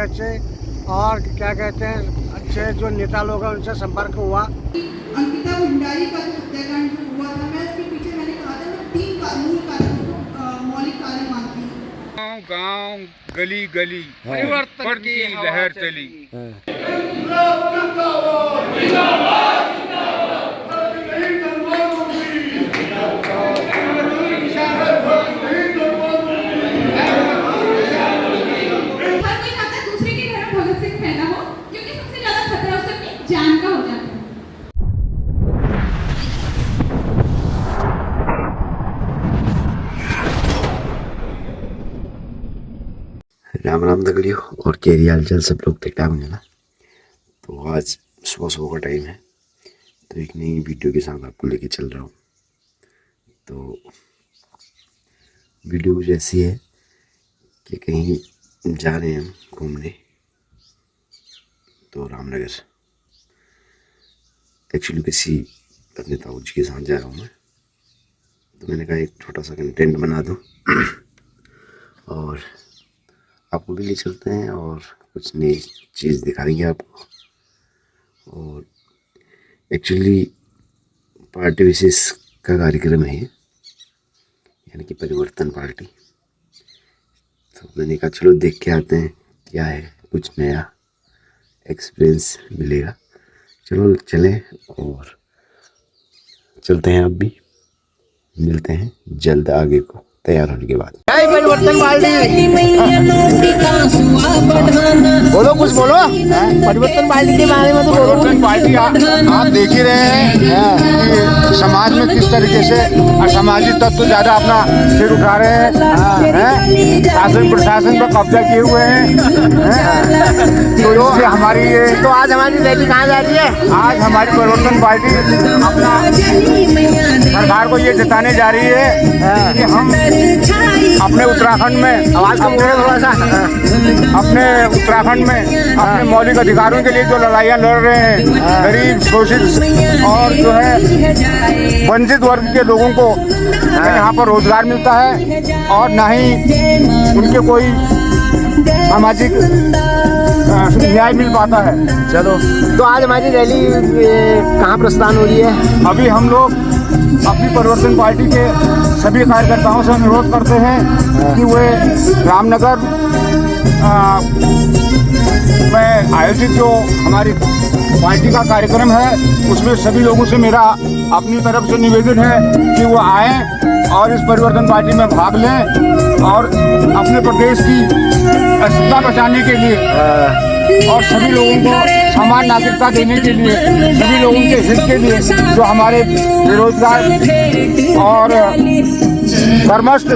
अच्छे और क्या कहते हैं अच्छे जो नेता लोग हैं उनसे संपर्क हुआ। अंकिता भंडारी का जो हत्याकांड जो हुआ था, मैं इसके पीछे मैंने कहा था मैं 3 मूल कारण मौलिक कारण मानती हूँ। गांव गली गली परिवर्तन की लहर चली। राम राम दगड़ियों और केरी हालचाल सब लोग ठीक ठाक होंगे ना। तो आज सुबह सुबह का टाइम है, तो एक नई वीडियो के साथ आपको लेके चल रहा हूँ। तो वीडियो कुछ ऐसी है कि कहीं जा रहे हैं हम घूमने, तो रामनगर एक्चुअली किसी अपने ताऊ जी के साथ जा रहा हूँ मैं। तो मैंने कहा एक छोटा सा कंटेंट बना दूँ और आपको भी ले चलते हैं और कुछ नई चीज़ दिखा देंगे आपको। और एक्चुअली पार्टी विशेष का कार्यक्रम है, यानी कि परिवर्तन पार्टी। तो मैंने कहा चलो देख के आते हैं क्या है, कुछ नया एक्सपीरियंस मिलेगा। चलो चलें और चलते हैं। अब भी मिलते हैं जल्द आगे को तैयार होने के बाद। परिवर्तन पार्टी बोलो, कुछ बोलो परिवर्तन पार्टी के बारे में। तो परिवर्तन पार्टी आप देख ही रहे हैं कि समाज में किस तरीके से असामाजिक तत्व ज्यादा अपना सिर उठा रहे हैं, शासन प्रशासन पर कब्जा किए हुए हैं। तो इससे हमारी ये तो आज हमारी रैली कहाँ जा रही है? आज हमारी परिवर्तन पार्टी अपना सरकार को ये जताने जा रही है कि हम अपने उत्तराखंड में आवाज कम करो थोड़ा सा। अपने उत्तराखंड में अपने मौलिक अधिकारों के लिए जो लड़ाइयाँ लड़ रहे हैं, गरीब शोषित और जो है वंचित वर्ग के लोगों को न यहाँ पर रोजगार मिलता है और न ही उनके कोई सामाजिक न्याय मिल पाता है। चलो, तो आज हमारी रैली कहाँ प्रस्थान हो रही है? अभी हम लोग अपनी परिवर्तन पार्टी के सभी कार्यकर्ताओं से अनुरोध करते हैं कि वे रामनगर में आयोजित जो हमारी पार्टी का कार्यक्रम है उसमें सभी लोगों से मेरा अपनी तरफ से निवेदन है कि वो आएँ और इस परिवर्तन पार्टी में भाग लें और अपने प्रदेश की सत्ता बचाने के लिए और सभी लोगों को समान नागरिकता देने के लिए, सभी लोगों के हित के लिए, जो हमारे बेरोजगार और कर्मस्थ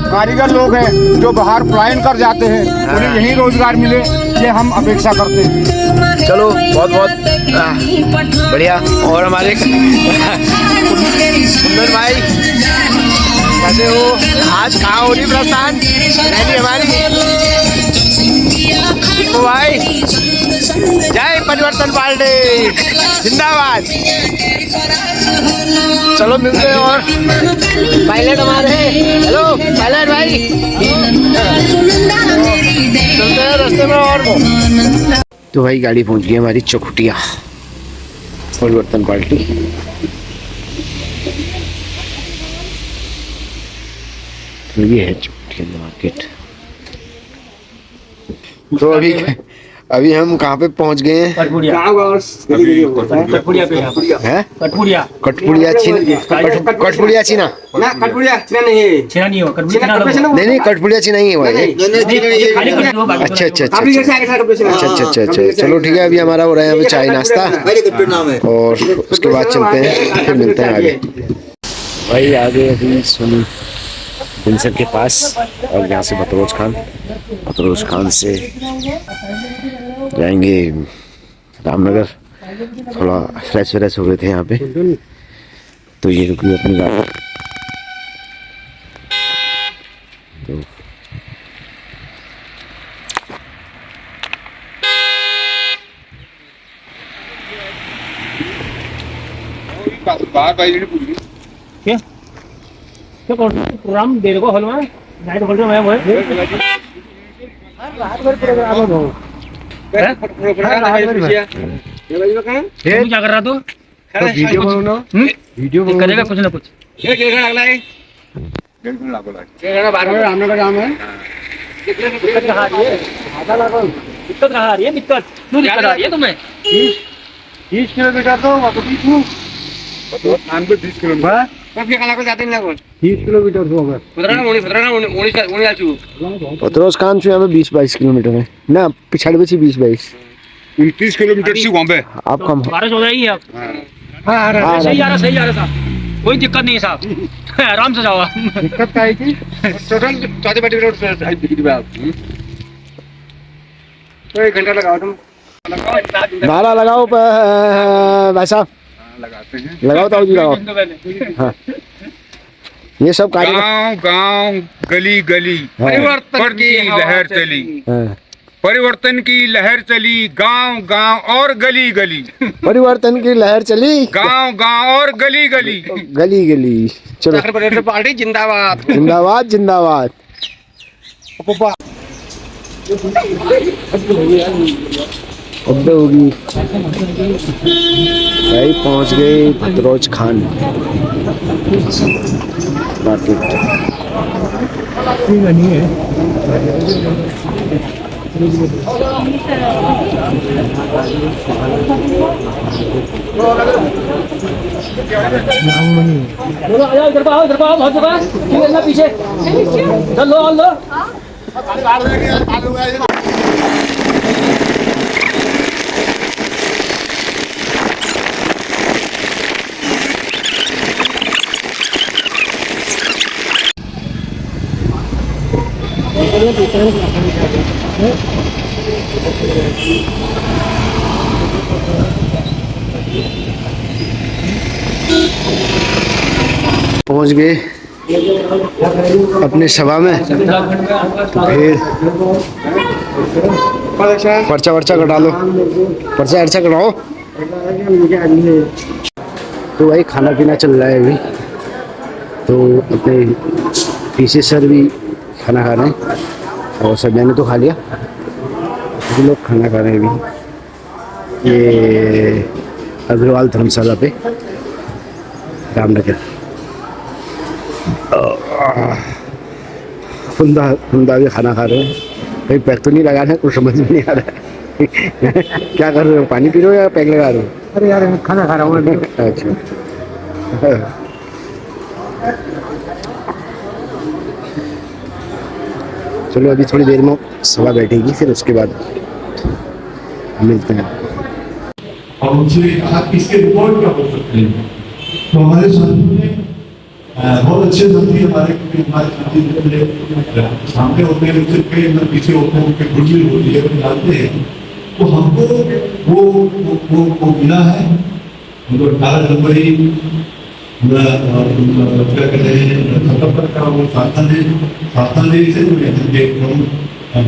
कारीगर लोग हैं जो बाहर पलायन कर जाते हैं, उन्हें यही रोजगार मिले, ये हम अपेक्षा करते हैं। चलो बहुत बहुत बढ़िया। और हमारे सुंदर भाई कैसे हो? आज कहाँ हो रही प्रस्थान रैली हमारी? तो भाई जय परिवर्तन पार्टी जिंदाबाद। चलो मिलते हैं। और पायलट हमारे, हेलो पायलट भाई, चलते हैं रास्ते में। और तो भाई गाड़ी पहुंच गई हमारी चौखुटिया परिवर्तन पार्टी। तो ये है चौखुटिया मार्केट। तो अभी हम कहाँ पे पहुँच गए हैं? कटपुड़िया चीना नहीं, कटपुड़िया चीना ही है। अच्छा अच्छा अच्छा अच्छा। चलो ठीक है, अभी हमारा हो रहा है अभी चाय नाश्ता और उसके बाद चलते हैं, फिर मिलते हैं आगे। भाई आगे अभी सुनी बिनसर के पास और यहाँ से बतरोज खान से जाएंगे रामनगर। थोड़ा फ्रेश हो गए थे यहाँ पे, तो ये रुकी अपनी गाड़ी। क्या प्रोग्राम दे रहे हो हॉल में? नाइट हॉल में क्या कर रहा तू? वीडियो बनाओ, वीडियो करेगा कुछ ना कुछ। रामनगर का काम है। दिक्कत रहा रही है, दिक्कत रहा रही है, दिक्कत क्यों दिक्कत आ रही है तुम्हें? 30 किलोमीटर तो 30 किलोमीटर 30 किलोमीटर तो होगा। पत्रोस कान छू यहाँ पे 20-22 किलोमीटर है ना, पिछाड़ी बची 20-22। 29 किलोमीटर से वहाँ पे आप कम बारिश हो जाएगी अब। हाँ सही आ रहा साहब, कोई दिक्कत नहीं साहब, आराम से जाओ आप। दिक्कत क्या है कि टोटल चौथे पट्टी रोड से आप 1 घंटा लगाओ तुम। नारा लगाओ भाई साहब, लगाते हैं। लगाओ ताऊ जी लगाओ। हाँ ये सब कार्य गांव गांव गली गली परिवर्तन की लहर चली, परिवर्तन की लहर चली, गांव गांव और गली गली, परिवर्तन की लहर चली, गांव गांव और गली गली। गली गली। चलो पार्टी जिंदाबाद। जिंदाबाद जिंदाबाद। अब होगी भाई, पहुंच गए भद्रोज खान मार्केट। बोलो आ जाओ, इधर आओ, इधर आओ, बहुत जगह ठीक है ना, पीछे चलो लो। पहुंच गए अपने सभा में। फिर पर्चा वर्चा कटा लो, पर्चा वर्चा कटाओ। तो भाई खाना पीना चल रहा है अभी, तो अपने पीछे सर भी खाना खा रहे हैं और सब मैंने तो खा लिया, सभी लोग खाना खा रहे हैं अभी। ये अग्रवाल धर्मशाला पे रामनगर। फुंदा भी खाना खा रहे हैं। कहीं पैक तो नहीं लगा रहे, कुछ समझ में नहीं आ रहा है। क्या कर रहे हो, पानी पी रहे हो या पैक लगा रहे हो? अरे यार खाना खा रहा हूँ। अच्छा चलो अभी थोड़ी देर में सभा बैठेगी, फिर उसके बाद मिलते हैं। और उनसे कहा कि इसके रिपोर्ट क्या हो सकते हैं। तो हमारे साथियों ने बहुत अच्छे साथी हमारे सामने होते हैं, उनसे कई अंदर पीछे होते हैं, उनके गुडविल होती है, वो जानते हैं। तो हमको वो मिला है, उनको 18 जनवरी क्या कहते हैं खतम का वो शासन है, शासन से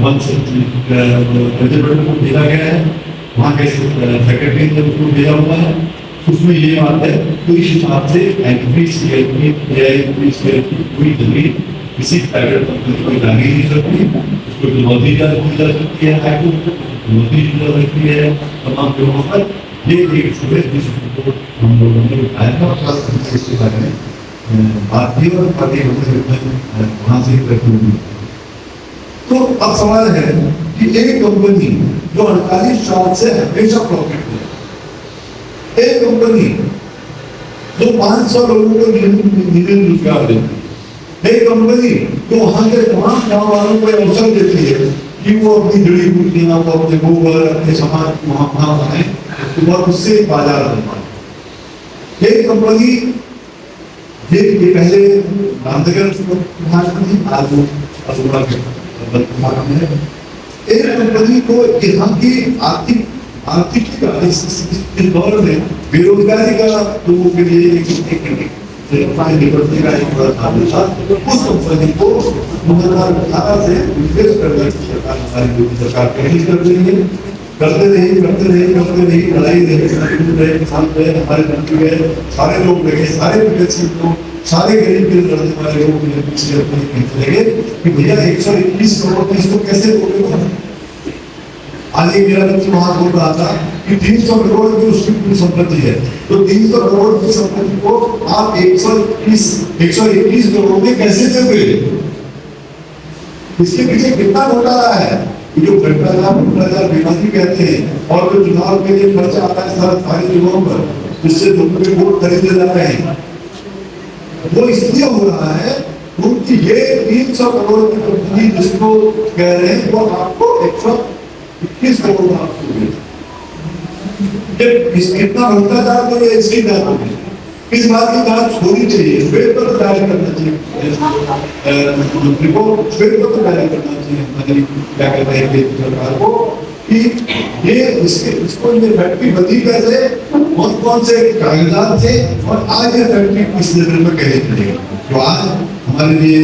वन से प्रेसिडेंट को भेजा गया है, वहाँ के सेक्रेटरी ने उसको भेजा हुआ है। उसमें ये बात है तो इस हिसाब से पूरी जमीन किसी प्राइवेट कंपनी को जानी नहीं सकती, उसको नौकरी जा सकती है, नौकरी जा सकती है तमाम जगहों पर। ये एक सुबह हम लोगों ने उठाया था और इसके बारे में बात की और वहाँ से हुई। तो अब सवाल है कि एक कंपनी जो 48 साल से हमेशा प्रॉफिट है, एक कंपनी जो 500 लोगों को नियमित रोजगार देती है, एक कंपनी जो वहां के तमाम गाँव वालों को अवसर देती है कि वो अपनी जड़ी बूटियां, वो अपने गोबर, अपने समाज वहां बनाए और उससे बाजार बनवाए। एक कंपनी ये पहले रामनगर प्रधानमंत्री आज वो अधूरा है। एक कंपनी को यहाँ की आर्थिक इस दौर में बेरोजगारी का लोगों के लिए निपटने का एक बड़ा साधन था। उस कंपनी को 2018 से इन्वेस्ट करने की सरकार, हमारी योगी सरकार पहल कर रही है। करते रही लड़ाई रहे, किसान रहे, हमारे मंत्री गए, सारे लोग लगे, सारे विकसित लोग, सारे गरीब के लड़ने वाले लोग पीछे लगे कि भैया 121 करोड़ की इसको कैसे रोकेगा। आज एक मेरा मित्र वहां बोल रहा था कि 300 करोड़ की उसकी पूरी संपत्ति है, तो 300 करोड़ की संपत्ति को आप 121 करोड़ में कैसे दोगे? इसके पीछे कितना घोटाला है? जो भ्रष्टाचार बेनामी कहते हैं, और जो चुनाव के लिए खर्चा आता है सारी जगहों पर, जिससे लोगों के वोट खरीदे जा रहे हैं, वो इसलिए हो रहा है क्योंकि ये 300 करोड़ की कंपनी जिसको कह रहे हैं वो आपको 121 करोड़ में आपको कितना भ्रष्टाचार तो ये इसकी जांच होगी। इस बात की जांच होनी चाहिए, श्वेत पत्र जारी करना चाहिए, रिपोर्ट श्वेत पत्र जारी करना चाहिए हमारी क्या कहते हैं सरकार को कि ये इसको ये फैक्ट्री बनी कैसे, कौन से कागजात थे, और आज ये फैक्ट्री किस लेवल में कैसे चलेगी। तो आज हमारे लिए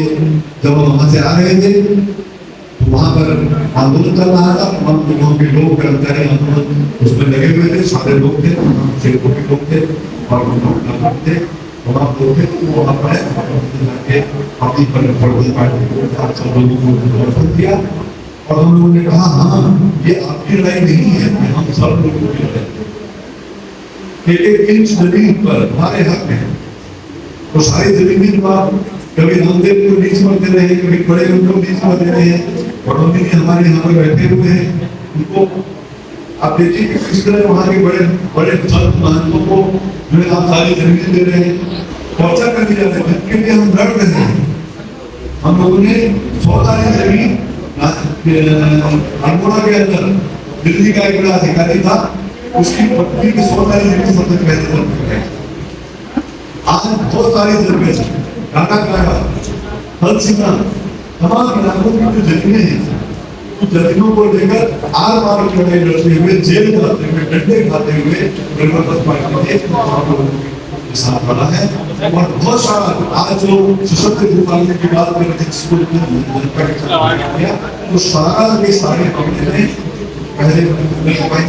जब हम वहां से आ रहे थे तो वहां पर आंदोलन चल रहा था, हम जगहों के लोग कर्मचारी आंदोलन उसमें लगे हुए थे, सारे लोग थे, क्षेत्रों के लोग थे और थे, वहाँ लोग थे, तो वहाँ पर अपनी पॉलिटिकल पार्टी को 700 लोगों को समर्थन दिया, और हम लोगों ने कहा हाँ ये आपकी लड़ाई नहीं है, हम सब लोगों की लड़ाई, एक इंच जमीन पर हमारे हक है। तो सारी जमीन पर कभी रामदेव को लीज पर दे रहे हैं, कभी बड़े उनको लीज पर दे रहे हैं, बड़ौनी जी हमारे यहाँ पर बैठे हुए हैं, उनको आप देखिए कि किस तरह वहाँ के बड़े बड़े संत महंतों को जो है आप सारी जमीन दे रहे हैं, टॉर्चर कर दिया जाता है, जिनके लिए हम लड़ रहे हैं। हम लोगों ने 100 सारी जमीन अल्मोड़ा के अंदर दिल्ली का एक बड़ा अधिकारी था, उसकी पत्नी की 100 सारी जमीन सबसे पहले आज बहुत सारी जमीन काका काका हल सिंह तमाम इलाकों की जो जमीनें हैं, उन जमीनों को लेकर आर पार की लड़ाई लड़ते हुए, जेल जाते हुए, डंडे खाते हुए परिवर्तन पार्टी ने साथ बढ़ा है। और बहुत सारा आज जो सशक्त रूपांतरण की बात कर रहे हैं, तो सारा के सारे मामले में पहले हमारे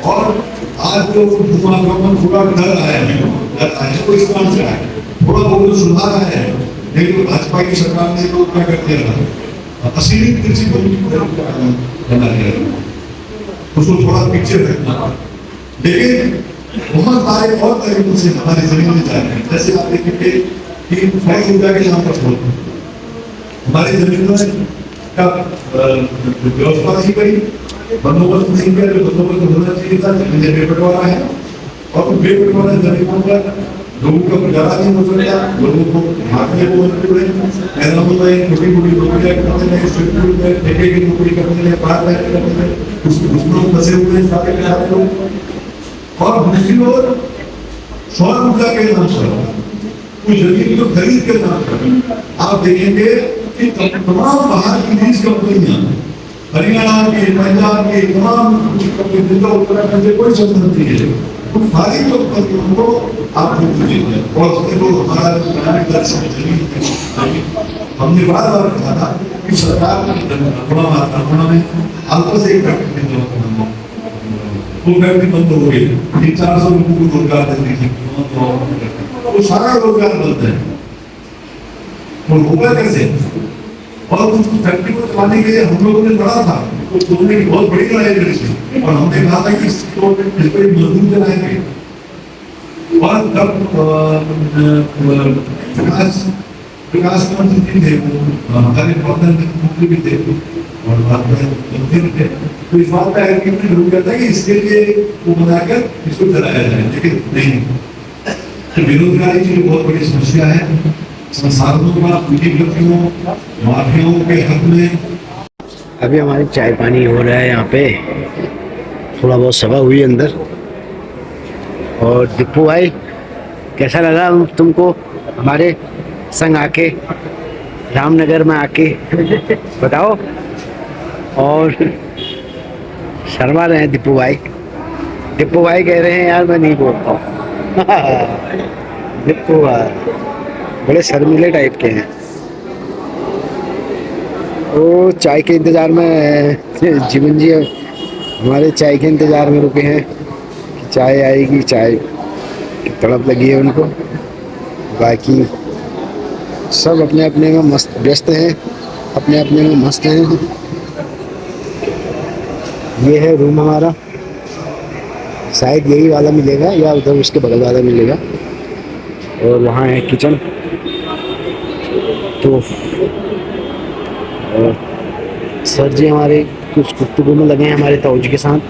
और आज जो पूरा डर आया है वो इस बात से आया, थोड़ा बहुत सुधार आया है, लेकिन भाजपा की सरकार ने तो क्या कर दिया, असीमित कृषि बना दिया, उसको थोड़ा पीछे रखना। लेकिन बहुत सारे और तरीकों से हमारी जमीन में जा रहे हैं, जैसे आप देखेंगे कि फैक्स इंडिया के नाम पर हमारी जमीन में क्या व्यवस्था नहीं करी, बंदोबस्त नहीं किया, जो बंदोबस्त होना चाहिए था, जमीन बेबटवारा है, और बेबटवारा जमीनों पर लोगों का गुजारा नहीं हो सकता, लोगों को भागने को मजबूर है, मैदानों में छोटी मोटी नौकरियां करने में, स्कूल में ठेके की नौकरी करने में, पार्ट टाइम करने में, उसमें लोग फंसे हुए हैं सारे के सारे लोग। और दूसरी ओर सौर ऊर्जा के नाम पर कुछ जमीन को खरीद के नाम पर आप देखेंगे कि तमाम बाहर की लीज कंपनियां, हरियाणा की, पंजाब की तमाम कंपनी, उत्तराखंड से कोई संबंध नहीं है, उन सारी कंपनियों को आप और उसके लोग हमारा हमने बार बार कहा था कि सरकार में आपस एक वो फैक्ट्री बंद हो गई, 400 लोगों को रोजगार देती थी, वो सारा रोजगार बंद है, और होगा कैसे? और उस फैक्ट्री को चलाने के लिए हम लोगों ने लड़ा था, तो तोड़ने की बहुत बड़ी लड़ाई लड़ी थी, और हमने कहा था कि इसको मजदूर चलाएंगे। और विकास मंत्री थे वो, हमारे प्रधानमंत्री भी थे, और मंत्री थे, तो इस बात का एग्रीमेंट हो गया था कि इसके लिए वो बनाकर इसको चलाया जाए, लेकिन नहीं। तो बेरोजगारी की बहुत बड़ी समस्या है, संसाधनों का माफियाओं के हक में। अभी हमारी चाय पानी हो रहा है यहाँ पे, थोड़ा बहुत सभा हुई अंदर। और दीपू भाई, कैसा लगा तुमको हमारे संग आके, रामनगर में आके बताओ। और शर्मा रहे हैं दीपू भाई कह रहे हैं यार मैं नहीं बोलता हूँ। दीपू भाई बड़े शर्मीले टाइप के हैं। वो चाय के इंतज़ार में, जीवन जी हमारे चाय के इंतज़ार में रुके हैं, चाय आएगी, चाय की तड़प लगी है उनको। बाकी सब अपने अपने में मस्त व्यस्त हैं, अपने अपने में मस्त हैं। ये है रूम हमारा, शायद यही वाला मिलेगा या उधर उसके बगल वाला मिलेगा। और वहाँ है किचन। तो सर जी हमारे कुछ गुफ्तगू में लगे हैं हमारे ताऊजी के साथ।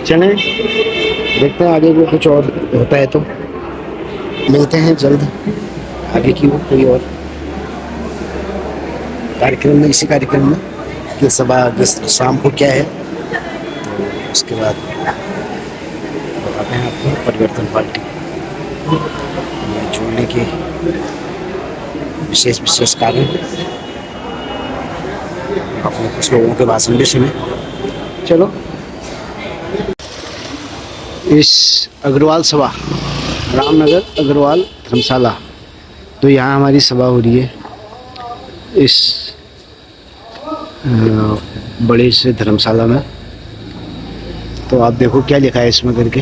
चलें देखते हैं आगे को कुछ और होता है तो मिलते हैं जल्द आगे की वो कोई और कार्यक्रम में, इसी कार्यक्रम में कि सुबह शाम को क्या है। तो उसके बाद बताते हैं आपको परिवर्तन पार्टी में जुड़ने के विशेष कारण। आपने कुछ लोगों के भाषण भी सुने। चलो, इस अग्रवाल सभा, रामनगर अग्रवाल धर्मशाला, तो यहाँ हमारी सभा हो रही है इस बड़े से धर्मशाला में। तो आप देखो क्या लिखा है इसमें करके।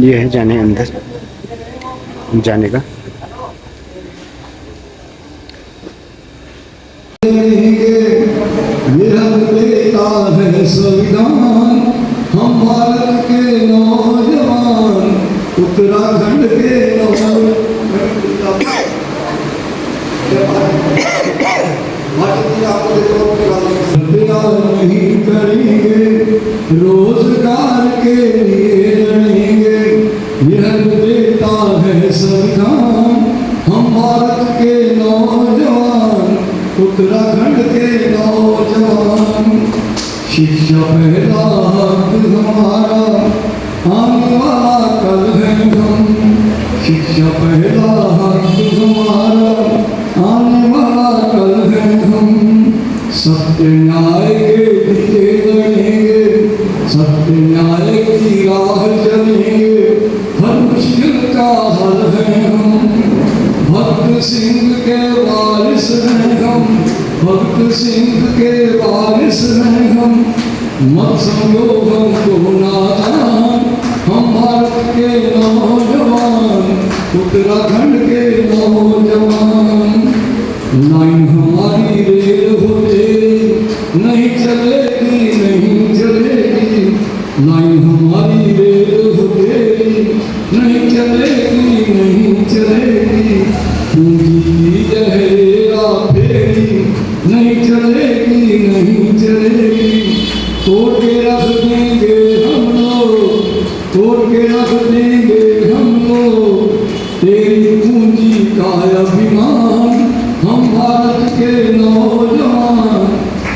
ये है जाने अंदर जाने का। संविधान हम भारत के नौजवान, उत्तराखंड के नहीं करेंगे, रोजगार के लिए लड़ेंगे। यह देता है संविधान हम भारत के नौजवान, उत्तराखंड के नौजवान। शिक्षा पहला हक हमारा, आने वाला कल है हम। शिक्षा पहला हक हमारा, आने वाला कल है हम। सत्य न्याय के लिए लड़ेंगे, सत्य न्याय की राह चलेंगे। हर मुश्किल का हल है हम। भक्त सिंह के वारिस हैं हम, भक्त सिंह के वारिस हैं हम। मत समझो हमको नादान, हम भारत के नौजवान, उत्तराखंड के नौजवान। लाइन हमारी रेल हो तेरी, नहीं चलेगी नहीं चलेगी। लाइन हमारी रेल हो तेरी, नहीं चलेगी नहीं चलेगी। पूंजी की जहरेरा फेरी, नहीं चलेगी नहीं चलेगी। तोड़ के रख देंगे हम लोग, तोड़ के रख देंगे हम लोग तेरी पूंजी का अभिमान। हम भारत के नौजवान,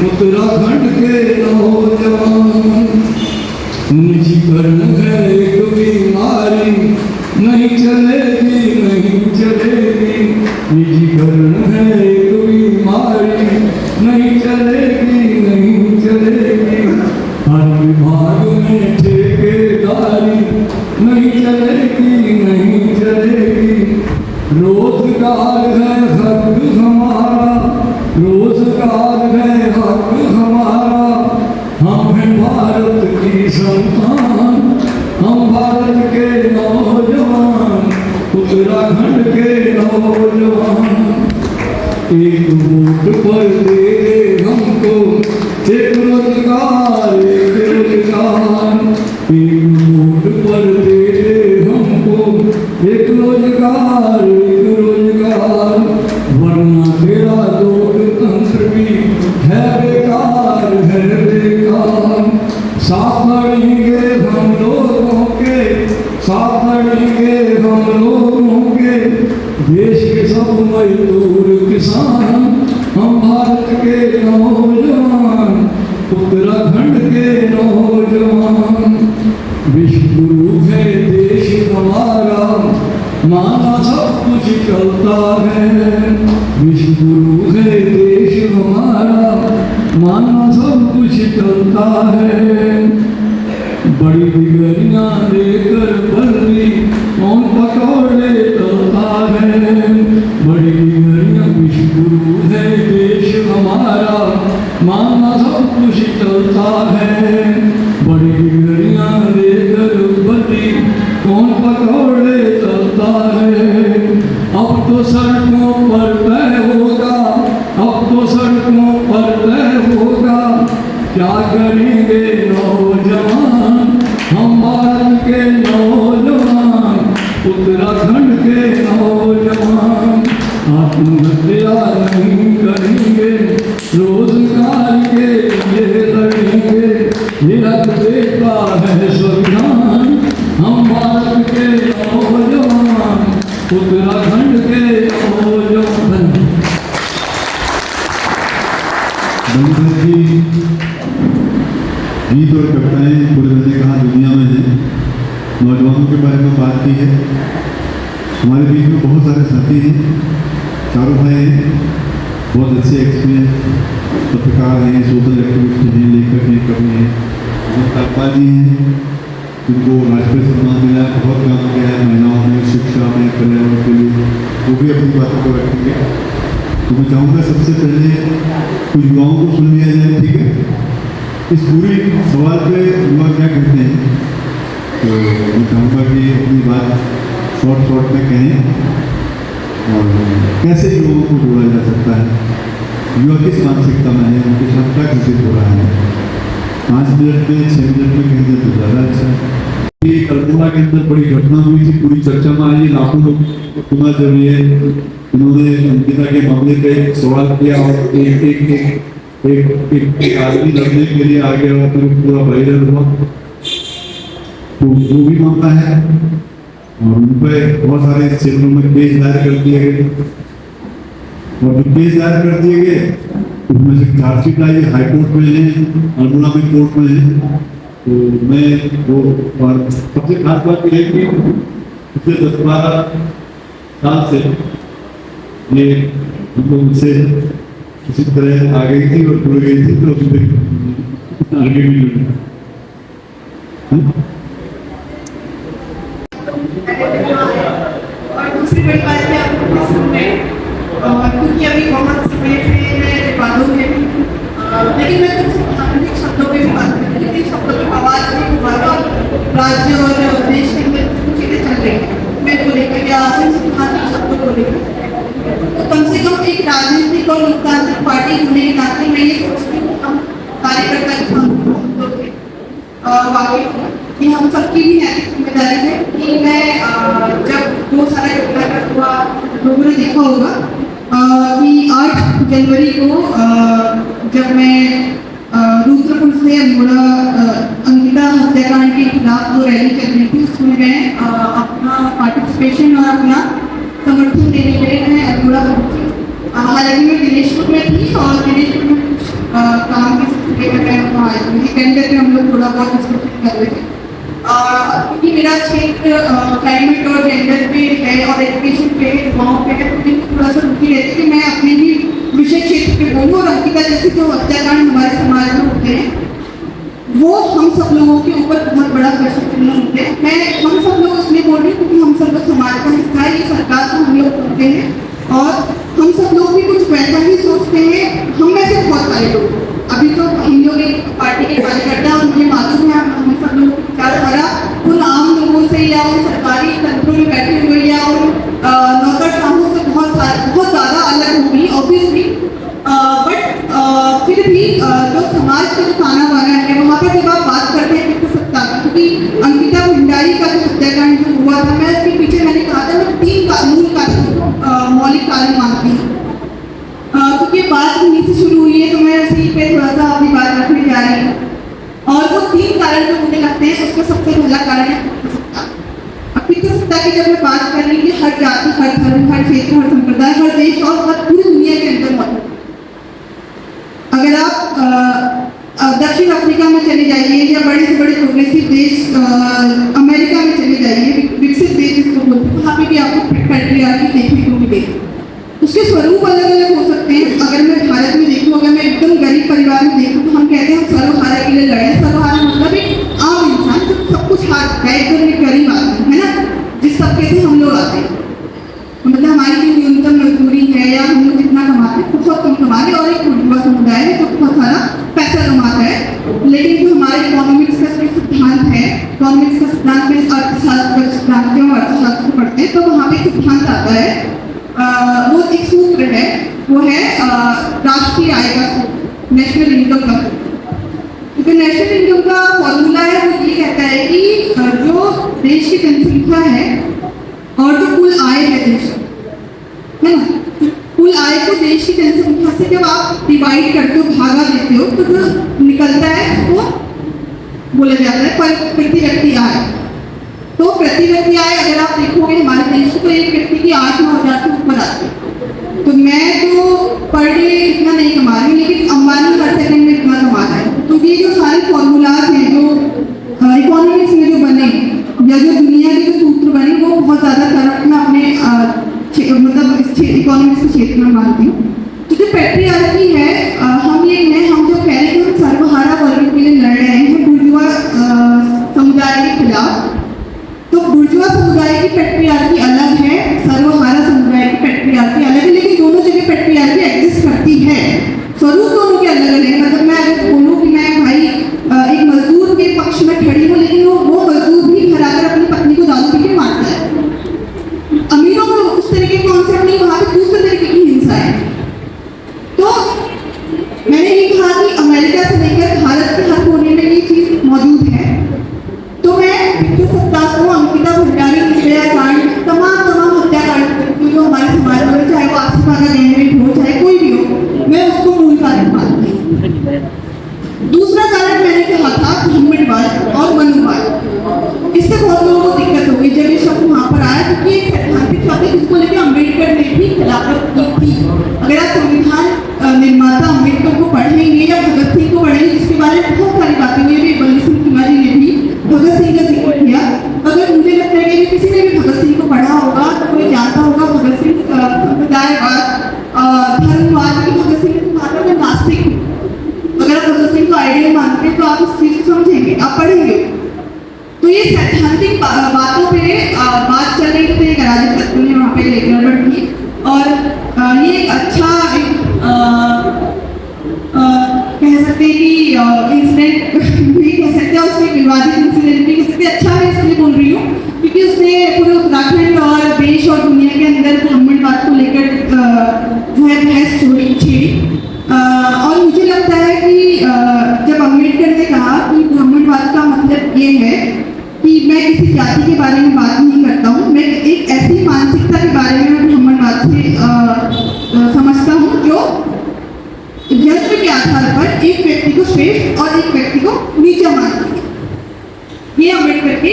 उत्तराखंड के नौजवान। निजीकरण है एक बीमारी, नहीं चलेगी नहीं चलेगी। निजीकरण है एक बीमारी, नहीं चलेगी नहीं चलेगी। हर विभाग में ठेकेदारी, नहीं चलेगी नहीं चलेगी। रोजगार है हक हमारा, रोजगार है हक हमारा। हम हैं भारत की संतान, हम भारत के नौजवान, उत्तराखंड के नौजवान। एक वोट पर दे दे हमको एक रोजगार, एक रोजगार। एक वोट पर दे दे हमको एक रोजगार, एक रोजगार। वरना तेरा लोकतंत्र भी है बेकार, है बेकार। साथ लड़ेंगे हम लोगों के, साथ लड़ेंगे हम लोगों के। देश के सब मजदूर किसान, हम भारत के नौजवान, उत्तराखंड के नौजवान। विश्व गुरु है देश हमारा, माना सब कुछ चलता है। विश्व गुरु है देश हमारा, माना सब कुछ चलता है। बड़ी बिगड़ियाँ लेकर बल्ली कौन पकौड़े तलता है। बड़ी बिगड़ियाँ विश्व गुरु है देश माना सब कुछ चलता है, बड़ी बिगड़ियां लेकर बंदी कौन पकौड़े चलता है। अब तो सड़कों पर तय होगा, अब तो सड़कों पर तय होगा, क्या करेंगे नौजवान, हम भारत के नौजवान, उत्तराखंड के नौजवान। आत्महत्या नहीं करेंगे, रोजगार के लिए लड़ेंगे, ये हक देता है संविधान। हम भारत के नौजवान, उत्तराखंड के नौजवान। बंदर की गीत और कविताएं पूरे मैंने कहा दुनिया में है। नौजवानों के बारे में बात की है। हमारे बीच में बहुत सारे साथी हैं, चारों भाई हैं, बहुत अच्छे एक्सपीरियंस पत्रकार हैं, सोशल एक्टिविस्ट हैं, लेखक हैं, कवि हैं। ताजपाल जी हैं जिनको राष्ट्रीय सम्मान मिला है, बहुत काम किया है महिलाओं में, शिक्षा में, पर्यावरण के लिए, वो भी अपनी बातों को रखेंगे। तो मैं चाहूँगा सबसे पहले कुछ युवाओं को सुन लिया जाए, ठीक है। इस पूरी सवाल पे युवा क्या कहते हैं, तो मैं चाहूँगा कि अपनी बात शॉर्ट में कहें और कैसे युवाओं को जोड़ा जा सकता है, युवा किस मानसिकता में है, उनकी क्षमता कैसे हो रहा है। 5 मिनट में 6 मिनट में कहेंगे तो ज़्यादा अच्छा है। ये अल्मोड़ा के अंदर बड़ी घटना हुई थी, पूरी चर्चा में आई, लाखों लोग सुना जब ये उन्होंने अंकिता के मामले पे सवाल किया और एक आदमी लड़ने के लिए आ गया और पूरा वायरल हुआ। तो वो भी मामला है और उन पर बहुत सारे क्षेत्रों में केस दायर कर दिए गए और जो केस दायर कर दिए गए उसमें से चार्जशीट आई हाईकोर्ट में है, अल्मोड़ा में कोर्ट में है। तो मैं वो और सबसे खास बात यह है कि पिछले 10-12 साल से ये हम लोग से किसी तरह आ गई थी और जुड़ गई थी, तो आगे भी जुड़ी। और दूसरी बड़ी बात है आपको पसंद में, और क्योंकि अभी बहुत समय से मैं बातों में लेकिन मैं कुछ आधुनिक शब्दों में भी बात कर रही थी। शब्दों की आवाज़ में हमारा राज्य और देश के अंदर कुछ चीज़ें चल रही हैं, मैं को लेकर या आधुनिक शब्दों को लेकर। तो कम से कम एक राजनीतिक और लोकतांत्रिक पार्टी होने के नाते मैं ये सोचती हूँ हम कार्यकर्ता की वाकई कि हम सबकी भी नैतिक जिम्मेदारी है कि मैं जब 2 साल घटना हुआ लोगों ने देखा होगा कि 8 जनवरी को जब मैं रुद्रपुर से अल्मोड़ा अंकिता हत्याकांड के खिलाफ जो रैली चल रही थी उसमें मैं अपना पार्टिसिपेशन और अपना समर्थन देने के लिए मैं अल्मोड़ा पहुंची। हालांकि मैं दिनेशपुर में थी और दिनेशपुर में कुछ काम के सिलसिले में मैं वहाँ आई थी, टेंडर पे हम लोग थोड़ा बहुत डिस्कशन कर रहे थे क्योंकि मेरा क्षेत्र क्लाइमेट और जेंडर पे है और एजुकेशन पे गाँव पे है, तो मुझे थोड़ा सा रुचि रहती है कि मैं अपने भी विषय क्षेत्र पे बोलूँ। और अंकिता जैसे जो हत्याकांड हमारे समाज में होते हैं वो हम सब लोगों के ऊपर बहुत बड़ा प्रश्न चिन्ह होते हैं। मैं हम सब लोग इसलिए बोल रही हूँ क्योंकि हम सब लोग समाज का हिस्सा है, ये सरकार को हम लोग बोलते हैं और हम सब लोग भी कुछ वैसा ही सोचते हैं। हम में से बहुत सारे लोग अभी तो हम लोग एक पार्टी के कार्यकर्ता और मुझे मालूम है हम सब लोग विचारधारा उन आम लोगों से या उन सरकारी तंत्रों में बैठे हुए या उन नौकरशाहों से बहुत ज़्यादा अलग होगी ऑब्वियसली। बट फिर भी जो समाज का जो खाना वाना है वहाँ पर जब आप बात करते हैं तो सकता है क्योंकि अंकिता भंडारी का जो हत्याकांड जो हुआ था मैं इसके पीछे मैंने कहा था मैं 3 मूल कारण मौलिक कारण मानती हूँ क्योंकि बात वहीं से शुरू हुई है तो मैं उसी पे थोड़ा सा अपनी बात रखने जा रही हूँ। और वो 3 कारण जो मुझे लगते हैं उसका सबसे पहला कारण है पितृसत्ता की। जब मैं बात कर रही हूँ हर जाति, हर धर्म, हर क्षेत्र, हर संप्रदाय, हर देश और हर पूरी दुनिया के अंदर मौजूद। अगर आप दक्षिण अफ्रीका में चले जाइए या बड़े से बड़े प्रोग्रेसिव देश अमेरिका में चले जाइए, विकसित देश जिसको बोलते हैं, वहाँ पे भी आपको पैट्रियार्की देखने को मिलेगी। उसके स्वरूप अलग अलग हो सकते हैं। अगर मैं भारत में देखूँ, अगर मैं एकदम गरीब परिवार में देखूँ तो हम कहते हैं हम सर्वहारा के लिए लड़े। सर्वहारा मतलब एक आम इंसान जो सब कुछ हाथ बैठ कर एक गरीब आदमी है ना, जिस तबके से हम लोग आते हैं। मतलब हमारी जो न्यूनतम मजदूरी है या हम लोग जितना कमाते हैं बहुत कम कमा रहे और एक युवा समुदाय है जो बहुत सारा नेशनल इनकम का। क्योंकि नेशनल इनकम का फॉर्मूला है वो ये कहता है कि जो देश की जनसंख्या है और जो कुल आय है देश, है ना, कुल आय को देश की जनसंख्या से जब आप डिवाइड करते हो, भागा देते हो, तो जो निकलता है उसको बोला जाता है प्रति व्यक्ति आय। तो प्रति व्यक्ति आय अगर आप देखोगे हमारे देश में तो एक व्यक्ति की 8-9 हज़ार से ऊपर आती है। तो मैं तो पर डे इतना नहीं कमा रही हूँ, लेकिन अंबानी हर सेकंड में इतना कमा रहा है। तो ये जो सारे फॉर्मूलाज हैं जो इकोनॉमिक्स में जो बने या जो दुनिया के जो सूत्र बने वो बहुत ज़्यादा करप्ट में अपने मतलब इस इकोनॉमिक्स के क्षेत्र में मानती हूँ। तो जो पैट्रियार्की है, हम जो कह रहे हैं हम सर्वहारा वर्ग के लिए लड़ रहे हैं बुर्जुआ समुदाय के खिलाफ। तो बुर्जुआ समुदाय की पैट्रियार्की अलग है, सर्वहारा समुदाय की पैट्रियार्की अलग है, लेकिन दोनों जगह पैट्रियार्की एग्जिस्ट करती है। स्वरूप दोनों के अलग अलग है। मतलब मैं अगर बोलूँ कि मैं भाई एक मजदूर के पक्ष में खड़ी हूँ, लेकिन वो मजदूर भी घर आकर अपनी पत्नी को दारू पी के मारता है। अमीरों को उस तरीके का कॉन्सेप्ट नहीं, वहाँ पे दूसरे तरीके की हिंसा है। तो मैंने ये कहा कि अमेरिका से लेकर भारत के हर कोने में ये चीज मौजूद है। तो मैं पिछले सप्ताह को अंकिता भंडारी हत्याकांड, तमाम हत्याकांड जो हमारे समाज में, चाहे वो आसिफा का गैंगरेप हो, चाहे कोई भी हो, मैं उसको मूल कारण मानती हूँ। दूसरा कारण मैंने कहा था ब्राह्मणवाद और मनुवाद। इससे बहुत लोगों को दिक्कत होगी जब ये शब्द वहाँ पर आया, क्योंकि एक सैद्धांतिक शब्द है जिसको लेकर अम्बेडकर ने भी खिलाफत की थी। अगर आप संविधान निर्माता अम्बेडकर को पढ़ेंगे या भगत सिंह को पढ़ेंगे, जिसके बारे में बहुत सारी बातें हुई है, बल्ली सिंह तिवारी ने भी भगत सिंह का जिक्र किया। अगर मुझे लगता है कि किसी ने भी भगत सिंह को पढ़ा होगा तो कोई जानता होगा भगत सिंह संप्रदायवाद, धर्मवाद की भगत सिंह की बातों में नास्तिक। अगर आप भगत सिंह को आइडियल मानते हैं तो आप इस चीज को समझेंगे, आप पढ़ेंगे। तो ये सैद्धांतिक बातों पे बात चल रही थी, एक अराजक तत्व ने वहाँ पे गड़बड़ की, और ये एक अच्छा कह सकते हैं कि इंसिडेंट भी कह सकते हैं, उसके विवादित इंसिडेंट भी कह सकते हैं। अच्छा मैं इसलिए बोल रही हूँ क्योंकि उसने पूरे उत्तराखंड और देश और दुनिया के अंदर ब्राह्मणवाद को लेकर जो है बहस छेड़ी। और मुझे लगता है कि जब अम्बेडकर ने कहा कि ब्राह्मणवाद का मतलब ये है कि मैं किसी जाति के बारे में बात नहीं करता हूँ, मैं एक ऐसी मानसिकता के बारे में ब्राह्मणवाद से समझता हूँ जो जन्म के आधार पर एक व्यक्ति को श्रेष्ठ और एक व्यक्ति को नीचा मानती है। ये अम्बेडकर के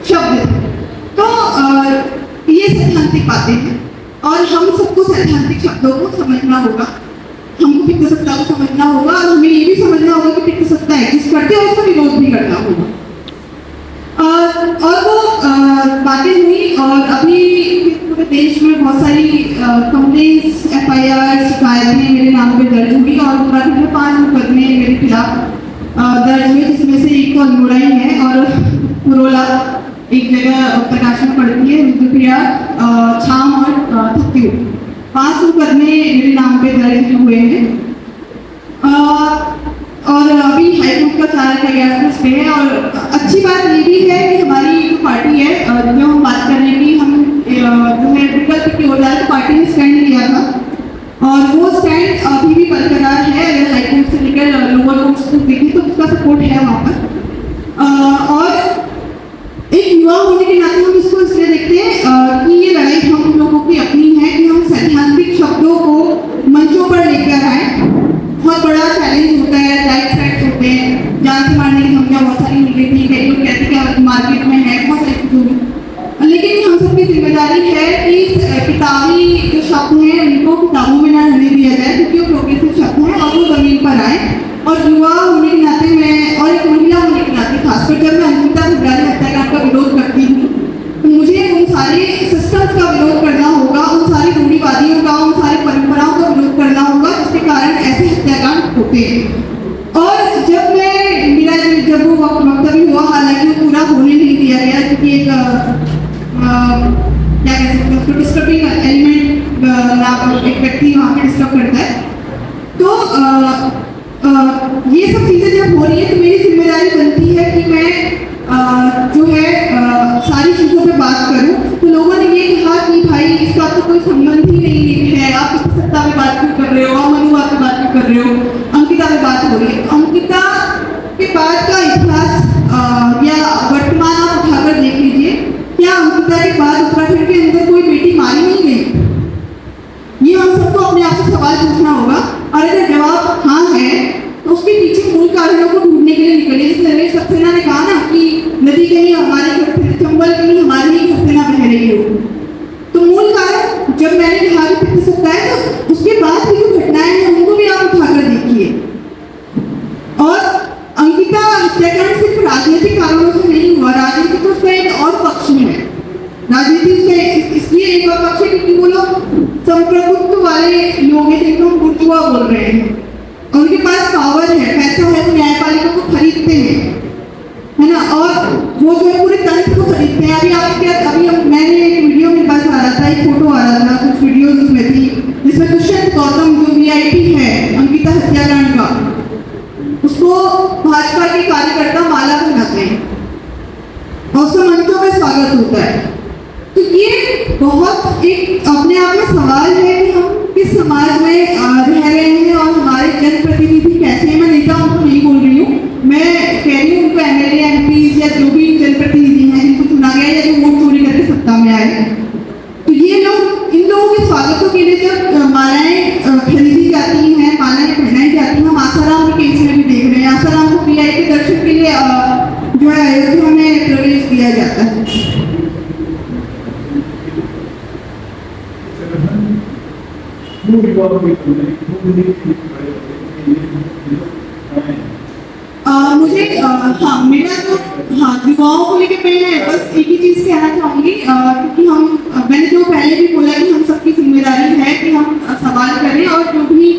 शब्द हैं। तो ये सैद्धांतिक बातें हैं और हम सबको सैद्धांतिक शब्दों को समझना होगा। हमको पितृ सत्ता को समझना होगा और हमें ये भी समझना होगा कि पितृ सत्ता एग्जिस्ट करती है और उसका विरोध भी करना होगा। और वो बातें हुई और अभी पूरे देश में बहुत सारी कंप्लेंट्स, FIR, शिकायतें मेरे नाम पे दर्ज हुई और उत्तराखंड में 5 मुकदमे मेरे खिलाफ दर्ज हुए, जिसमें से एक तो अल्मोड़ा ही है और पुरोला एक जगह उत्तरकाशी में पड़ती है, रुद्रप्रिया, छाम और थत्तियों। 5 मुकदमे मेरे नाम पे दर्ज हुए हैं और अभी हाईकोर्ट का 4 का ग्यारह पे है। और अच्छी बात ये भी है कि हमारी जो पार्टी है, जो हम बात कर रहे हैं कि हम जो है विकल्प की ओर जाए, तो पार्टी ने स्टैंड लिया था और वो स्टैंड अभी भी बरकरार है। अगर हाईकोर्ट से लेकर लोअर कोर्ट तक देखें तो उसका सपोर्ट है वहाँ पर। और एक युवा होने के नाते हम इसको इसलिए देखते हैं कि ये लड़ाई हम लोगों की अपनी है कि हम सैद्धांतिक शब्दों को मंचों पर लेकर आए। बहुत बड़ा चैलेंज होता है, लाइफ थ्रेट्स होते हैं, जान से मारने की धमकियाँ बहुत सारी मिल रही थी, कई लोग कहते हैं कि मार्केट में है, बहुत सारी चीज़ों। लेकिन हम सबकी जिम्मेदारी है कि किताबी जो शब्द हैं उनको किताबों में ना रहने दिया जाए, क्योंकि वो प्रोग्रेसिव शब्द हैं और वो जमीन पर आए। और युवा होने के नाते मैं और एक महिला होने के नाते खासकर जब मैं अंकिता भंडारी हत्याकांड का विरोध करती हूँ तो मुझे उन सारे सिस्टम्स का विरोध करना होगा, उन सारी रूढ़िवादियों का, उन सारी परंपराओं का विरोध करना होगा जिसके कारण ऐसे हत्याकांड होते हैं। और जब वो वक्तव्य हुआ, हालांकि वो पूरा होने नहीं दिया गया क्योंकि एक क्या कह सकते हैं उसको डिस्टर्बिंग एलिमेंट एक व्यक्ति वहाँ पे डिस्टर्ब करता है। तो ये सब चीज़ें जब हो रही है तो मेरी जिम्मेदारी बनती है कि मैं जो है सारी चीज़ों पे बात करूं। तो लोगों ने ये कहा कि भाई इसका तो कोई संबंध ही नहीं है, आप किसी सत्ता में बात क्यों कर रहे हो, आप मनुवाद में बात क्यों कर रहे हो, अंकिता में बात सक्सेना ने कहा ना कि नदी कहीं हमारे घर से, चंबल कहीं हमारी ही घर से ना बह रही हो। तो मूल कारण जब मैंने कहा कि पितृ सत्ता है, तो उसके बाद की जो घटनाएं हैं उनको भी आप उठाकर देखिए। और अंकिता हत्याकांड सिर्फ राजनीतिक कारणों से नहीं हुआ, राजनीति तो उसका एक और पक्ष है। राजनीति उसका इसलिए एक और पक्ष है क्योंकि वो लोग संप्रभुत्व वाले लोग हैं जिनको हम बुर्जुआ बोल रहे हैं, और उनके पास पावर है, पैसा है, वो न्यायपालिका को खरीदते हैं, है ना, और वो जो है पूरे तंत्र को खरीदते हैं। अभी मैंने एक वीडियो में बस आ रहा था, एक फोटो आ रहा था, कुछ वीडियोस उसमें थी जिसमें दुष्यंत गौतम जो वीआईपी है अंकिता हत्याकांड का, उसको भाजपा के कार्यकर्ता माला पहनाते हैं और उसका मंचों में स्वागत होता है। तो ये बहुत एक अपने आप में सवाल है कि हम किस समाज में रह रहे हैं और हमारे जनप्रतिनिधि कैसे हैं। मैं नेताओं को नहीं बोल रही हूँ, मैं कह रही हूँ उनको एमएलए एमपीज या जो भी जनप्रतिनिधि हैं जिनको चुना गया या जो वोट चोरी करके सत्ता में आए, तो ये लोग, इन लोगों के स्वागतों के लिए जब मालाएं खरीदी जाती हैं, मालाएं पहनाई जाती हैं, हम आसाराम के केस में भी देख रहे हैं, आसाराम को वीआईपी दर्शक के लिए जो है अयोध्या में प्रवेश दिया जाता है। मुझे हाँ मेरा तो युवाओं को लेकर मैं बस एक ही चीज़ कहना चाहूँगी, क्योंकि मैंने जो पहले भी बोला कि हम सबकी जिम्मेदारी है कि हम सवाल करें और जो भी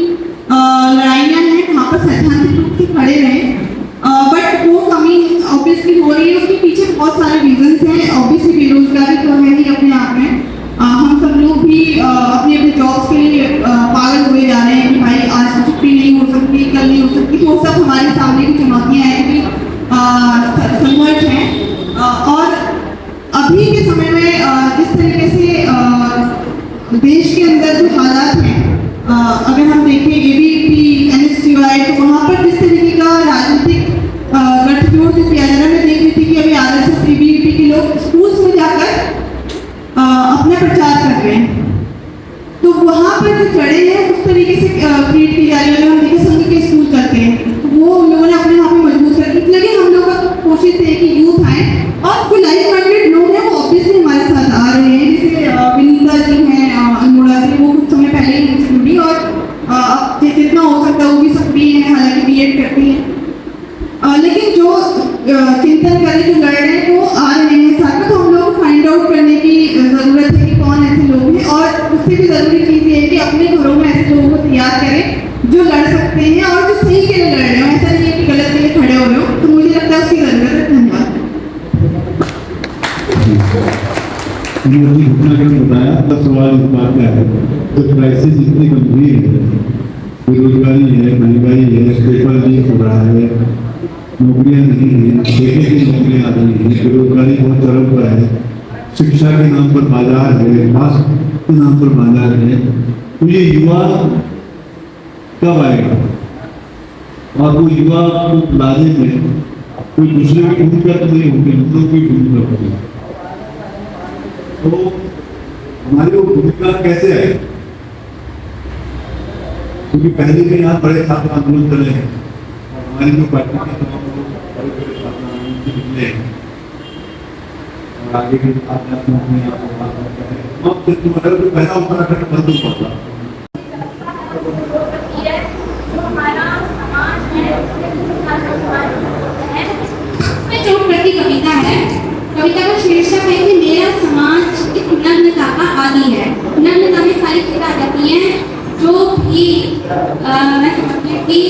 लड़ाइयाँ हैं वहाँ पर सैद्धांतिक रूप से खड़े रहें। बट वो कमी ऑब्वियसली हो रही है, उसके पीछे बहुत सारे रीजंस हैं। ऑब्वियसली बेरोजगारी तो है ही अपने आप में, हम सब लोग भी अपने अपने जॉब्स के लिए पागल हुए जा रहे हैं कि भाई आज छुट्टी नहीं हो सकती, कल नहीं हो सकती, तो वो सब हमारे सामने की चुनौतियाँ हैं कि संघर्ष हैं। और अभी के समय में जिस तरीके से देश के अंदर जो हालात हैं, अगर हम देखें एबीवीपी एनएसयूआई, तो वहाँ पर जिस तरीके का राजनीतिक गठजोड़ जो किया जा रहा है, मैं देख रही थी कि अभी आरएसएस एबीवीपी के लोग स्कूल्स में जाकर अपना प्रचार कर रहे हैं। तो वहाँ पर जो चढ़े हैं उस तरीके से क्रिएट की जा रही है। हम देखिए संघ के स्कूल करते हैं, तो वो लोगों ने अपने यहाँ पे मजबूत कर दी। लेकिन हम लोग का कोशिश है कि यूथ आए और जो लाइक माइंडेड लोग हैं वो ऑब्वियसली हमारे साथ आ रहे हैं, जैसे विनीता जी हैं अल्मोड़ा से, वो कुछ समय पहले ही हमसे जुड़ी और अब जितना हो सकता है वो भी सक्रिय है, हालांकि बीएड करती हैं। लेकिन जो चिंतन करें, जो लड़ रहे हैं वो आ रहे हैं साथ में, तो हम लोग फाइंड आउट करने की ज़रूरत है कि कौन ऐसे लोग हैं। और उससे भी ज़रूरी चीज़ ये है कि अपने घरों में ऐसे लोगों को तैयार करें जो लड़ सकते हैं और जो सही के लिए लड़ रहे हो, ऐसा नहीं है कि गलत के लिए खड़े हो रहे हो। तो मुझे लगता है उसकी ज़रूरत है। धन्यवाद। बताया तब सवाल इस बात का है, तो क्राइसिस इतनी गंभीर है, बेरोजगारी है, महंगाई है, पेपर लीक हो रहा है, नौकरियां नहीं है, ठेके की नौकरियां आ रही है, बेरोजगारी बहुत चरम पर है, शिक्षा के नाम पर बाजार है, स्वास्थ्य के नाम पर बाजार है। तो ये युवा कब आएगा? और वो युवा को लाने में कोई दूसरे की भूमिका तो नहीं होगी, हम लोग की भूमिका होगी। तो हमारी वो भूमिका कैसे आए? क्योंकि पहले भी यहाँ बड़े छात्र आंदोलन चले हैं, हमारी जो पार्टी के तमाम लोग बड़े बड़े छात्र आंदोलन से निकले हैं और आगे भी आध्यात्मिक में पहला उत्तराखंड बंद हुआ था। जो प्रति कविता है, कविता का शीर्षक है कि मेरा समाज इस नग्नता का आदी है। नग्नता में सारी चीजें आ जाती हैं जो भी मैं समझती हूँ कि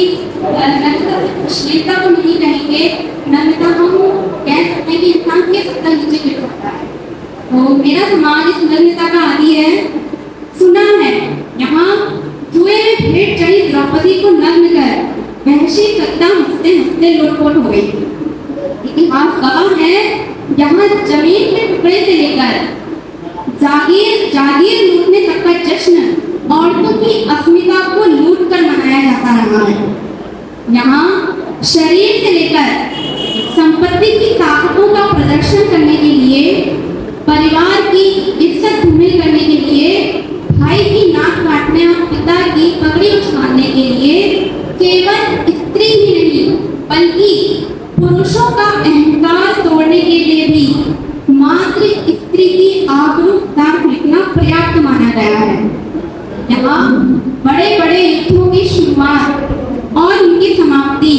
नग्नता से अश्लीलता को नहीं कहेंगे, नग्नता हम कह सकते हैं कि इंसान किस हद तक नीचे गिर सकता है। तो मेरा समाज इस नग्नता का आदी है। सुना है यहाँ जुए में भेंट चढ़ी द्रौपदी को नग्न कर वहशी सत्ता हंसते हंसते लोटपोट हो गई। इतिहास गवाह है यहाँ जमीन के टुकड़े से लेकर जागीर लूटने तक का जश्न औरतों की अस्मिता को लूट कर मनाया जाता रहा है। यहाँ शरीर से लेकर संपत्ति की ताकतों का प्रदर्शन करने के लिए, परिवार की इज्जत धूमिल करने के लिए, भाई की नाक काटने और पिता की पगड़ी उछालने के लिए केवल स्त्री ही नहीं बल्कि पुरुषों का अहंकार तोड़ने के लिए भी मात्र स्त्री की आबरू दाग फेंकना पर्याप्त माना गया है। यहाँ बड़े बड़े युद्धों की शुरुआत और उनकी समाप्ति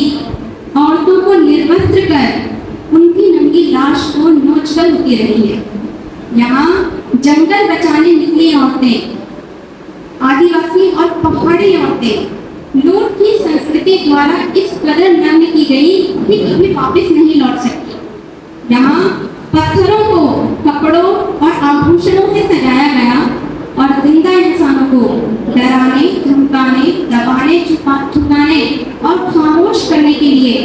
औरतों को निर्वस्त्र कर उनकी नंगी लाश को नोचकर होती रही है। यहाँ जंगल बचाने निकली औरतें, आदिवासी और पहाड़ी औरतें लूट की संस्कृति द्वारा इस कदर नग्न की गई कि कभी वापस नहीं लौट सकती। यहाँ पत्थरों को कपड़ों और आभूषणों से सजाया गया और जिंदा इंसानों को डराने, धमकाने, दबाने, छुपाने और खामोश करने के लिए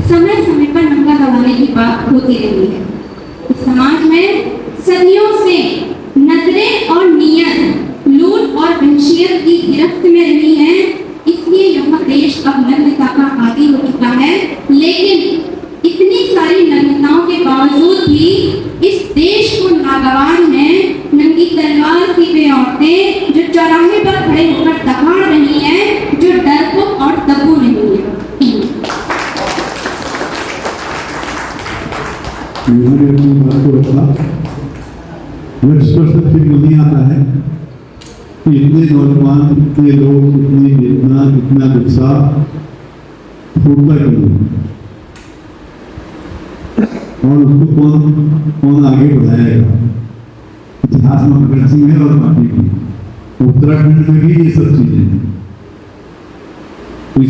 समय समय पर नंगा दबाने की बात होती रही है। इस समाज में सदियों से नजरें और नियत लूट और वहशियत की गिरफ्त में रही है, इसलिए यह देश अब नग्नता का आदी हो चुका है। लेकिन इतनी सारी नग्नताओं के बावजूद भी इस देश को नागवार है नंगी तलवार की वे औरतें जो चौराहे पर खड़े होकर दहाड़ रही हैं, जो डरपोक और दबू नहीं है। नहीं आता है कि इतने नौजवान, इतने लोग, इतनी वेदना, इतना गुस्सा फूटता क्यों और उसको कौन आगे बढ़ाएगा। इतिहास में भगत सिंह है और पार्टी की उत्तराखंड में भी ये सब चीजें हैं। ये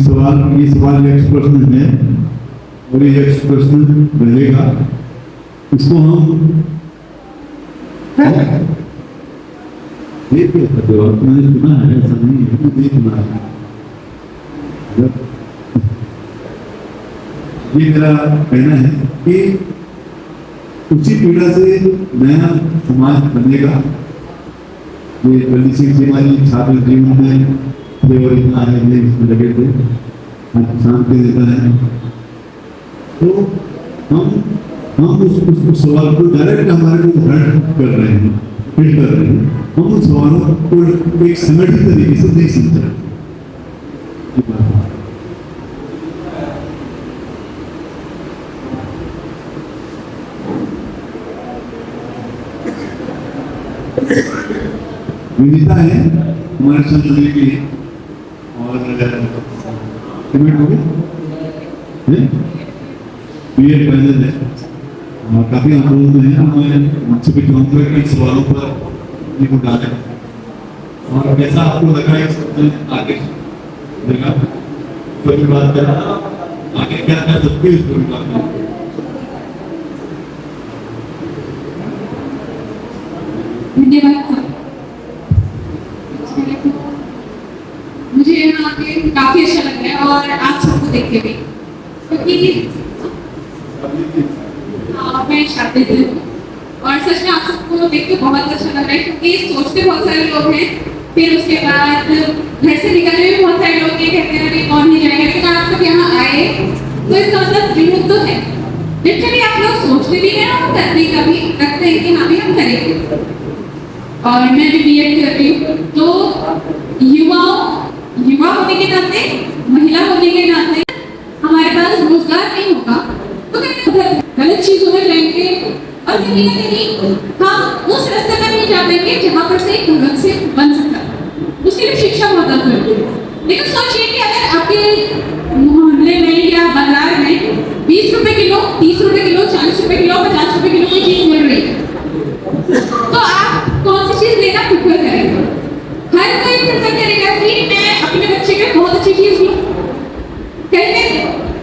सवाल एक्स प्रश्न है और ये एक्स प्रश्न रहेगा। इसको हम मैंने सुना है, ऐसा नहीं है नहीं सुना है। ये मेरा कहना है कि उसी पीड़ा से नया समाज बनेगा। ये बल्ली सिंह सिमाजी छात्र जीवन में थे और इतना है इसमें लगे थे, शांति देता है। तो हम उस सवाल को डायरेक्ट हमारे को हर्ट कर रहे हैं, हिट कर रहे हैं। हम उस सवालों को एक संगठित तरीके से नहीं समझ रहे। विनीता है हमारे संसदीय की और पेमेंट हो गई बीएड पैनल है और काफी अनुरोध में है। मैं मुझसे भी चाहूंगा कि सवालों पर को डालें और कैसा आपको लगा इस आगे देगा कोई बात करना आगे क्या कर सकते हैं इसको भी बात करें। धन्यवाद। मुझे यहाँ आके काफी अच्छा लग रहा है और आप सबको देख के भी, क्योंकि मैं शादी से हूँ और सच में आप सबको देख के बहुत अच्छा लग रहा है, क्योंकि सोचते बहुत सारे लोग हैं, फिर उसके बाद घर से निकलने में बहुत सारे लोग ये कहते हैं अरे कौन नहीं जाएगा, लेकिन आप सब यहाँ आए तो इसका मतलब जुनून तो है। लिटरली आप लोग सोचते भी हैं और करते कभी रखते हैं कि हाँ भी हम करेंगे। और मैं भी बीएड कर रही हूँ, तो युवा होने के नाते, महिला होने के नाते हमारे पास रोजगार नहीं होगा तो गलत चीजों में रहेंगे और कहीं ना कहीं हम उस रास्ते पर नहीं जा पाएंगे जहाँ पर से भगत से बन सकता है। उसके लिए शिक्षा बहुत जरूरी है। लेकिन सोचिए कि अगर आपके मोहल्ले में या बाजार में 20 रुपए किलो, 30 रुपए किलो, 40 रुपए किलो, 50 रुपए किलो कोई चीज मिल रही है तो आप कौन सी चीज लेना प्रेफर करेंगे? हर कोई प्रेफर करेगा कि मैं अपने बच्चे के बहुत अच्छी चीज लूं। कहीं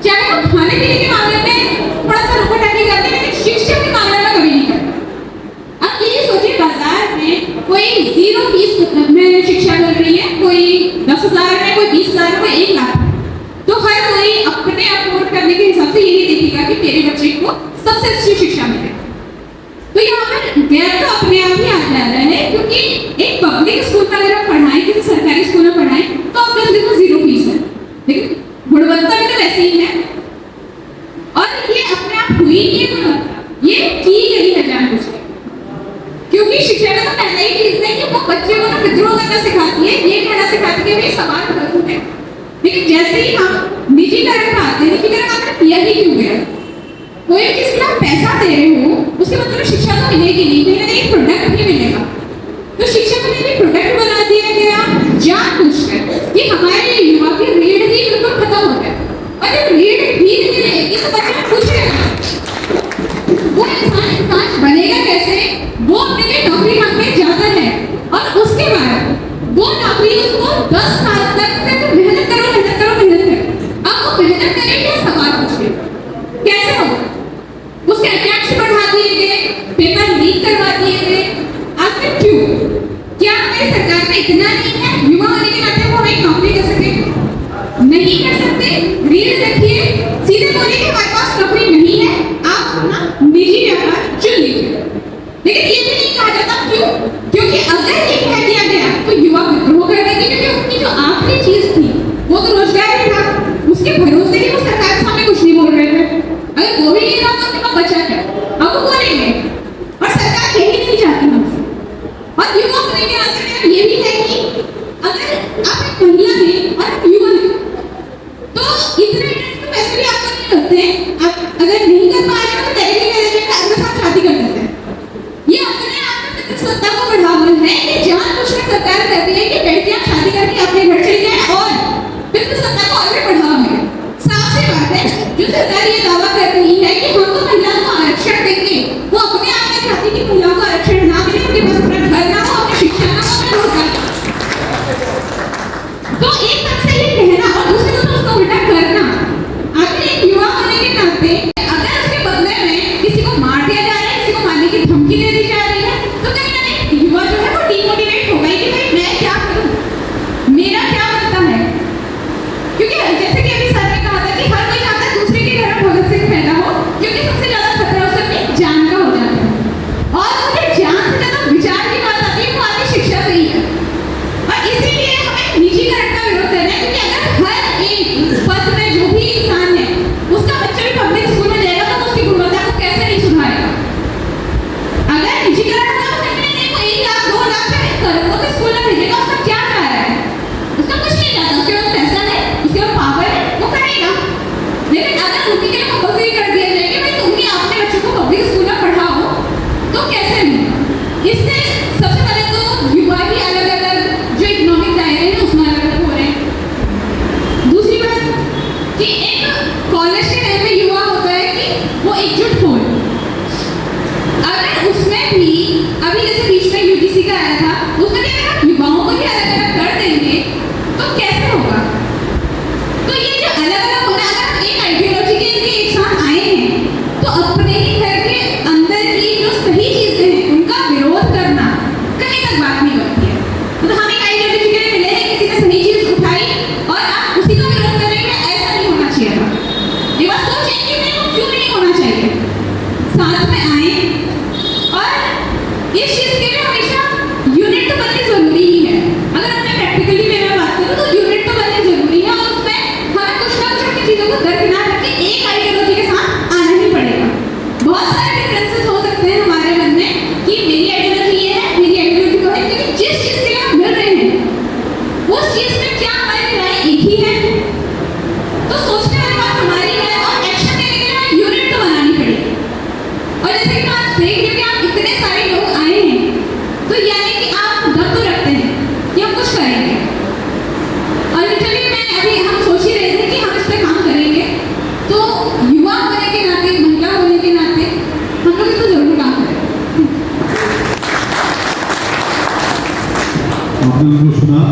चाहे वो खाने पीने के मामले में थोड़ा सा रुकाटाकी करते हैं, लेकिन शिक्षा के मामले में कभी नहीं करते। अब ये सोचिए बाजार में कोई 0 फीस में शिक्षा कर रही है, कोई 10,000 में, कोई 20,000 में, कोई 1 लाख में, तो हर कोई अपने अफोर्ड करने के हिसाब से यही देखेगा कि मेरे बच्चे को सबसे अच्छी शिक्षा मिले। तो यहाँ पर गैर तो अपने आप ही आ जा रहा है, क्योंकि एक पब्लिक स्कूल में अगर आप पढ़ाएं, किसी सरकारी स्कूल में पढ़ाएं तो आप देखो 0 फीस है, लेकिन गुणवत्ता भी तो वैसे ही है। और ये अपने आप हुई नहीं है गुणवत्ता, ये की गई है जानबूझकर, क्योंकि शिक्षा का तो पहला ही चीज है कि वो बच्चे को ना विद्रोह करना सिखाती है, ये कहना सिखाती है कि सवाल गलत है। लेकिन जैसे ही हम निजीकरण में आते हैं, निजीकरण आपने किया ही क्यों गया? कोई भी चीज के आप पैसा दे रहे हो उसके मतलब शिक्षा तो मिलेगी नहीं, कहीं ना कहीं प्रोडक्ट भी मिलेगा। तो शिक्षा को भी प्रोडक्ट बना दिया गया जानबूझकर कि हमारे युवा की रीढ़ ही बिल्कुल खत्म हो गया। और जब रीढ़ ही नहीं रहेगी तो बच्चे में कुछ नहीं, वो इंसान बनेगा कैसे? वो अपने लिए नौकरी मांगने जाता है और उसके बाद वो नौकरी उसको 10 साल तक सिर्फ मेहनत करो। अब वो मेहनत करे क्या सवाल पूछे, कैसे होगा? उसके अटेम्प्ट्स बढ़ा दिए गए, पेपर लीक करवा दिए गए। आखिर क्यों? क्या हमारी सरकार में इतना नहीं है युवा होने के नाते वो हमें नौकरी कर सके? नहीं कर सकते। रील देखिए, सीधे बोलिए कि हमारे पास नौकरी नहीं है, आप अपना निजी व्यापार चुन लीजिए। लेकिन ये भी नहीं कहा जाता क्यों? क्योंकि अगर ये कह दिया गया तो युवा विद्रोह कर देंगे, क्योंकि उनकी जो आखिरी चीज थी वो तो रोजगार ही था। उसके भरोसे ही वो सरकार के सामने कुछ नहीं बोल रहे थे। अगर वो भी नहीं रहा तो उनके पास बचा क्या? अब वो बोलेंगे और सरकार यही नहीं चाहती हमसे। और युवा होने के नाते मेरा ये भी है कि अगर आप एक महिला हैं और आप युवा हैं तो इतने तो पैसे भी आपको नहीं होते हैं। आप अगर नहीं कर पा रहे हो तो डायरेक्टली कह देते हैं अपने साथ शादी कर देते हैं। ये अपने आप में पितृसत्ता को बढ़ावा है। ये जानबूझकर सरकार कर रही है कि लड़कियां शादी करके अपने घर चली जाएं और पितृसत्ता को और भी बढ़ावा मिले। साफ सी बात है, जो सरकार ये दावा कर रही है कि हम तो महिलाओं को आरक्षण देंगे, वो अपने आप में चाहती कि महिलाओं को आरक्षण ना मिले, उनके पास अपना घर ना हो, अपनी शिक्षा ना हो, अपना रोजगार। तो एक तरफ से ये कहना और दूसरी तरफ उसको उल्टा करना। आखिर एक युवा होने के नाते अगर उसके बदले में किसी को मार दिया जा रहा है, किसी को मारने की धमकी दे दी जा रही है, तो कहीं ना कहीं युवा जो है वो डिमोटिवेट होगा कि भाई मैं क्या करूं, मेरा क्या बनता है। क्योंकि जैसे कि अभी सर ने कहा था कि हर कोई चाहता है दूसरे के घर में भगत सिंह पैदा हो, क्योंकि सबसे ज्यादा खतरा उसे अपनी जान का हो जाता है। और मुझे जान से ज्यादा विचार की बात आती है वो आती शिक्षा से ही है। और इसीलिए हमें निजीकरण का विरोध करना है, क्योंकि अगर हर एक पद में जो भी इंसान है उसका बच्चा भी पब्लिक स्कूल में जाएगा तो उसकी गुणवत्ता को कैसे नहीं सुधारेगा? अगर निजीकरण होगा तो कहीं नहीं वो 1 लाख 2 लाख का करोड़ों के स्कूल में भेजेगा, उसका क्या चाह रहा है? उसका कुछ नहीं चाहता। उसके पास पैसा है, उसके पास पावर है, वो करेगा। लेकिन अगर उनके लिए कंपल्सरी कर दिया जाए कि भाई तुम ही अपने बच्चों को पब्लिक स्कूल में पढ़ाओ, तो कैसे नहीं? इससे सबसे पहले तो युवा ही अलग अलग जो इकोनॉमिक दायरे हैं उसमें अलग अलग हो रहे हैं। दूसरी बात कि एक कॉलेज के टाइम में युवा होता है कि वो एकजुट हो, अगर उसमें भी अभी जैसे बीच में यूजीसी का आया था, उसमें क्या अगर युवाओं को ही अलग अलग कर देंगे तो कैसे होगा? तो ये जो अलग अलग होना, अगर एक आइडियोलॉजी के लिए एक साथ आए हैं तो अपने ही घर के अंदर की जो सही चीजें हैं उनका विरोध करना कहीं तक बात नहीं बनती है। तो हम एक आइडियोलॉजी के लिए मिले हैं, किसी ने सही चीज उठाई और आप उसी का विरोध करेंगे, ऐसा नहीं होना चाहिए था। ये बात सोचें कि नहीं, वो क्यों नहीं होना चाहिए। साथ में आए और इस चीज के लिए हमेशा यूनिट तो बननी जरूरी ही है। अगर हमने प्रैक्टिकली में बात करूं तो यूनिट तो बननी जरूरी है और उसमें हमें कुछ ना कुछ अपनी चीजों को दरकिनार रख के एक आइडियोलॉजी के साथ आना ही पड़ेगा। बहुत सारे डिफरेंसेस हो सकते हैं हमारे मन में कि मेरी आइडियोलॉजी ये है, मेरी आइडियोलॉजी वो है, लेकिन जिस चीज के लिए हम मिल रहे हैं उस चीज में क्या हमारी राय एक ही है? तो सोचने वाली बात हमारी है और एक्शन लेने के लिए हमें यूनिट तो बनानी पड़ेगी। और जैसे कि आप देख रहे हो कि आप इतने सारे लोग आए हैं, तो यानी कि आप दम तो रखते हैं कि हम कुछ करेंगे। और लिटरली मैं अभी हम सोच ही रहे थे कि हम इस पे काम करेंगे, तो युवा होने के नाते, महिला होने के नाते हम लोग इसको जरूर काम करें। आपने उनको सुना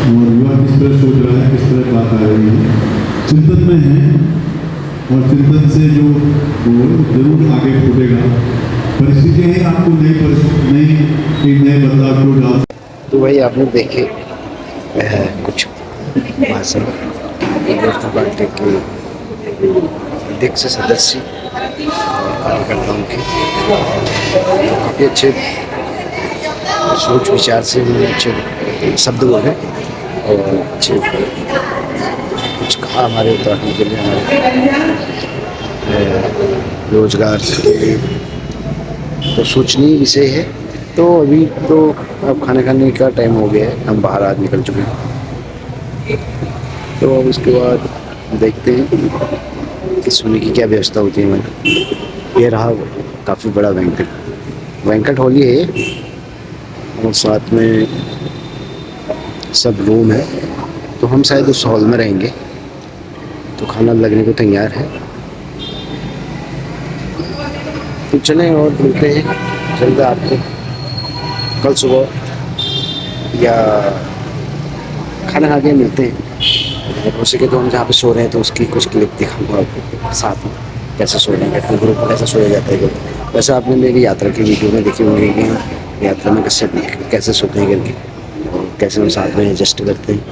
और युवा किस तरह सोच रहा है, किस तरह बात आ रही है, चिंतन में है और चिंतन से जो वो जरूर आगे फूटेगा। परिस्थितियाँ ही आपको नए बदलाव को डाल। तो भाई आपने देखे कुछ भाषण परिवर्तन पार्टी के अध्यक्ष सदस्य और कार्यकर्ताओं के, तो काफ़ी अच्छे सोच विचार से उन्होंने अच्छे शब्द बोले और अच्छे कुछ कहा हमारे उत्तराखंड के लिए, हमारे रोजगार के लिए। तो सोचनीय विषय है। तो अभी तो अब खाना खाने का टाइम हो गया है, हम बाहर आज निकल चुके हैं। तो अब इसके बाद देखते हैं कि सोने की क्या व्यवस्था होती है हमारी। ये रहा काफ़ी बड़ा बैंकेट हॉल ही है ये, और साथ में सब रूम है। तो हम शायद उस हॉल में रहेंगे, तो खाना लगने को तैयार है। तो चलें और मिलते हैं जल्द आपको कल सुबह या खाना खा के मिलते हैं। हो सके तो हम जहाँ पे सो रहे हैं तो उसकी कुछ क्लिप दिखाऊंगा आपको साथ में, कैसे सो रहे हैं, ग्रुप में कैसे सोया जाता है। वैसे आपने मेरी यात्रा की वीडियो में देखी होंगी कि हम यात्रा में कैसे सोते हैं करके, और कैसे हम साथ में एडजस्ट करते हैं।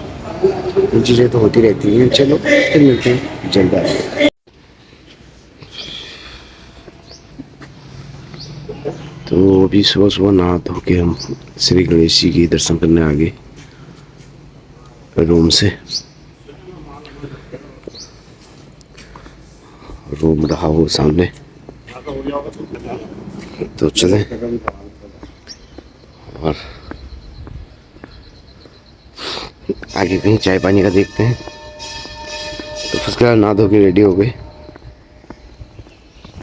ये चीज़ें तो होती रहती हैं। चलो फिर मिलते हैं जल्द आए। तो अभी सुबह सुबह नहा धो के हम श्री गणेश जी की दर्शन करने आ गए रूम से। रूम रहा वो सामने, तो चलें और आगे कहीं चाय पानी का देखते हैं। तो फर्स्ट क्लास नहा धो के रेडी हो गए,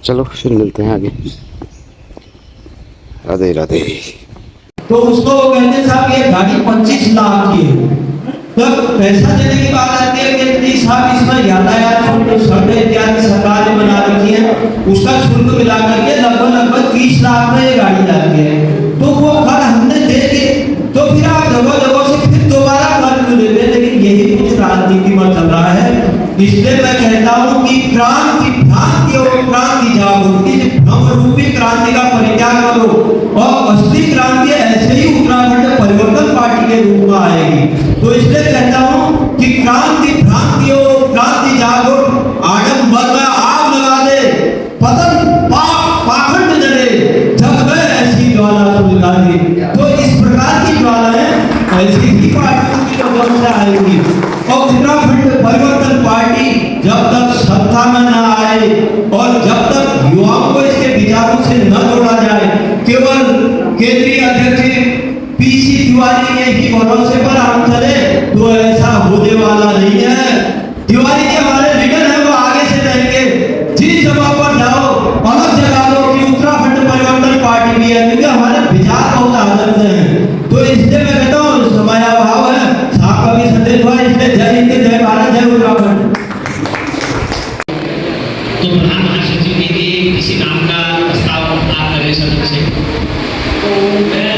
चलो फिर मिलते हैं आगे। राधे राधे। तो उसको कहते साहब ये गाड़ी 25 लाख की है। तब पैसा देने की बात आती है कि साहब इसमें यातायात शुल्क सड़कें इत्यादि सरकार ने बना रखी है, उसका शुल्क मिला करके लगभग 30 लाख में ये गाड़ी जाती है। तो वो कर हमने दे के तो फिर आप जगह से फिर दोबारा कर क्यों लेते हैं? लेकिन यही कुछ राजनीति में चल रहा है। इसलिए मैं कहता हूँ कि क्रांति भ्रांति और क्रांति जागृति भ्रम रूपी क्रांति का परित्याग करो, और असली क्रांति ऐसे ही उत्तराखंड परिवर्तन पार्टी के रूप में आएगी। तो इसलिए कहता हूँ कि क्रांति भ्रांति और क्रांति जागृत आडम्बर में आग लगा दे, पतन पाखंड जले, जब वह ऐसी ज्वाला सुलगा दे। तो इस प्रकार की ज्वालाएं ऐसी ही पार्टियों की तरफ से आएगी। और उत्तराखंड परिवर्तन पार्टी जब तक सत्ता में न आए और जब तक युवाओं को इसके विचारों से न जोड़ा जाए, केवल केंद्रीय अध्यक्ष पीसी तिवारी के ही भरोसे पर हम चले तो ऐसा होने वाला नहीं है। तिवारी के हमारे लीडर है, वो आगे से रहेंगे। जिस जगह पर जाओ अलग जगह लो कि उत्तराखंड परिवर्तन पार्टी भी है, क्योंकि हमारे विचार बहुत अलग हैं। तो इसलिए मैं कहता हूँ समय अभाव है, साहब का भी संदेश हुआ, इसलिए जय हिंद, जय भारत, जय उत्तराखंड। तो प्रधान महासचिव के लिए किसी नाम का प्रस्ताव आप करें सदन से। तो मैं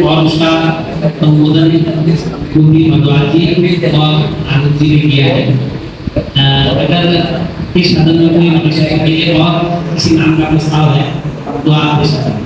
और उसका अनुमोदन योगी भगवान जी और आनंद जी ने किया है। अगर इस सदन में कोई आवश्यकता के लिए और किसी नाम का प्रस्ताव है तो आप दे सकते हैं।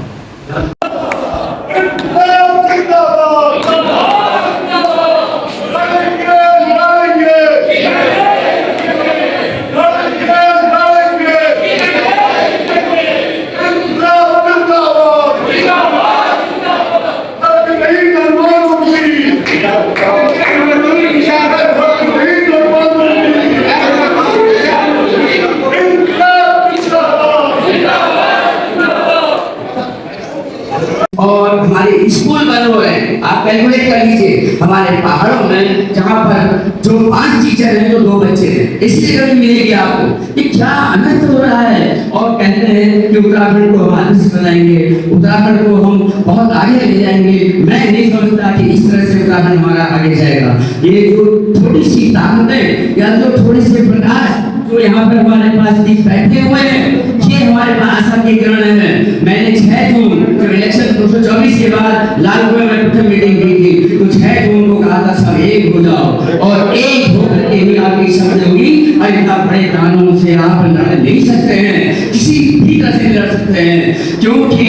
और हमारे स्कूल बन रहे हैं। आप कैलकुलेट कर लीजिए हमारे पहाड़ों में जहाँ पर जो 5 टीचर हैं तो 2 बच्चे हैं, इसलिए कभी मिलेगी आपको। ये क्या अनर्थ हो रहा है। और कहते हैं कि उत्तराखंड को हम आदर्श बनाएंगे, उत्तराखंड को हम बहुत आगे ले जाएंगे। मैं नहीं समझता कि इस तरह से उत्तराखंड हमारा आगे जाएगा। ये जो थोड़ी सी ताकतें या जो थोड़ी सी प्रकाश जो यहाँ पर हमारे पास बैठे हुए हैं, ये हमारे पास आशा की किरण है। मैंने 6 जून जब इलेक्शन 224 के बाद लालपुर में प्रथम मीटिंग की थी, तो 6 जून को कहा था सब एक हो जाओ, और एक होकर के ही आपकी समझ होगी। इतना बड़े कानून से आप लड़ नहीं सकते हैं, किसी भी तरह से लड़ सकते हैं, क्योंकि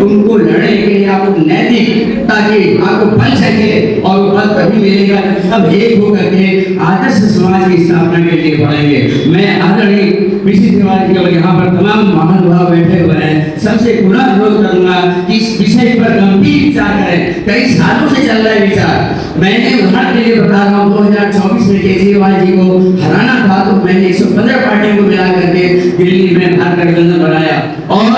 उनको लड़ने के लिए आपको नैतिक ताकि आपको बल चाहिए और वो बल तभी मिलेगा सब एक होकर के आदर्श समाज की स्थापना के लिए बढ़ेंगे। मैं आदरणीय कृषि तिवारी और यहाँ पर तमाम महानुभाव बैठे हुए हैं, सबसे पुनः अनुरोध करूंगा कि इस विषय पर गंभीर विचार करें। कई सालों से चल रहा है विचार। मैंने उदाहरण के लिए बता रहा हूँ, 2024 में केजरीवाल जी को हराना था तो मैंने 115 पार्टियों को मिला करके दिल्ली में भारत गठबंधन बनाया और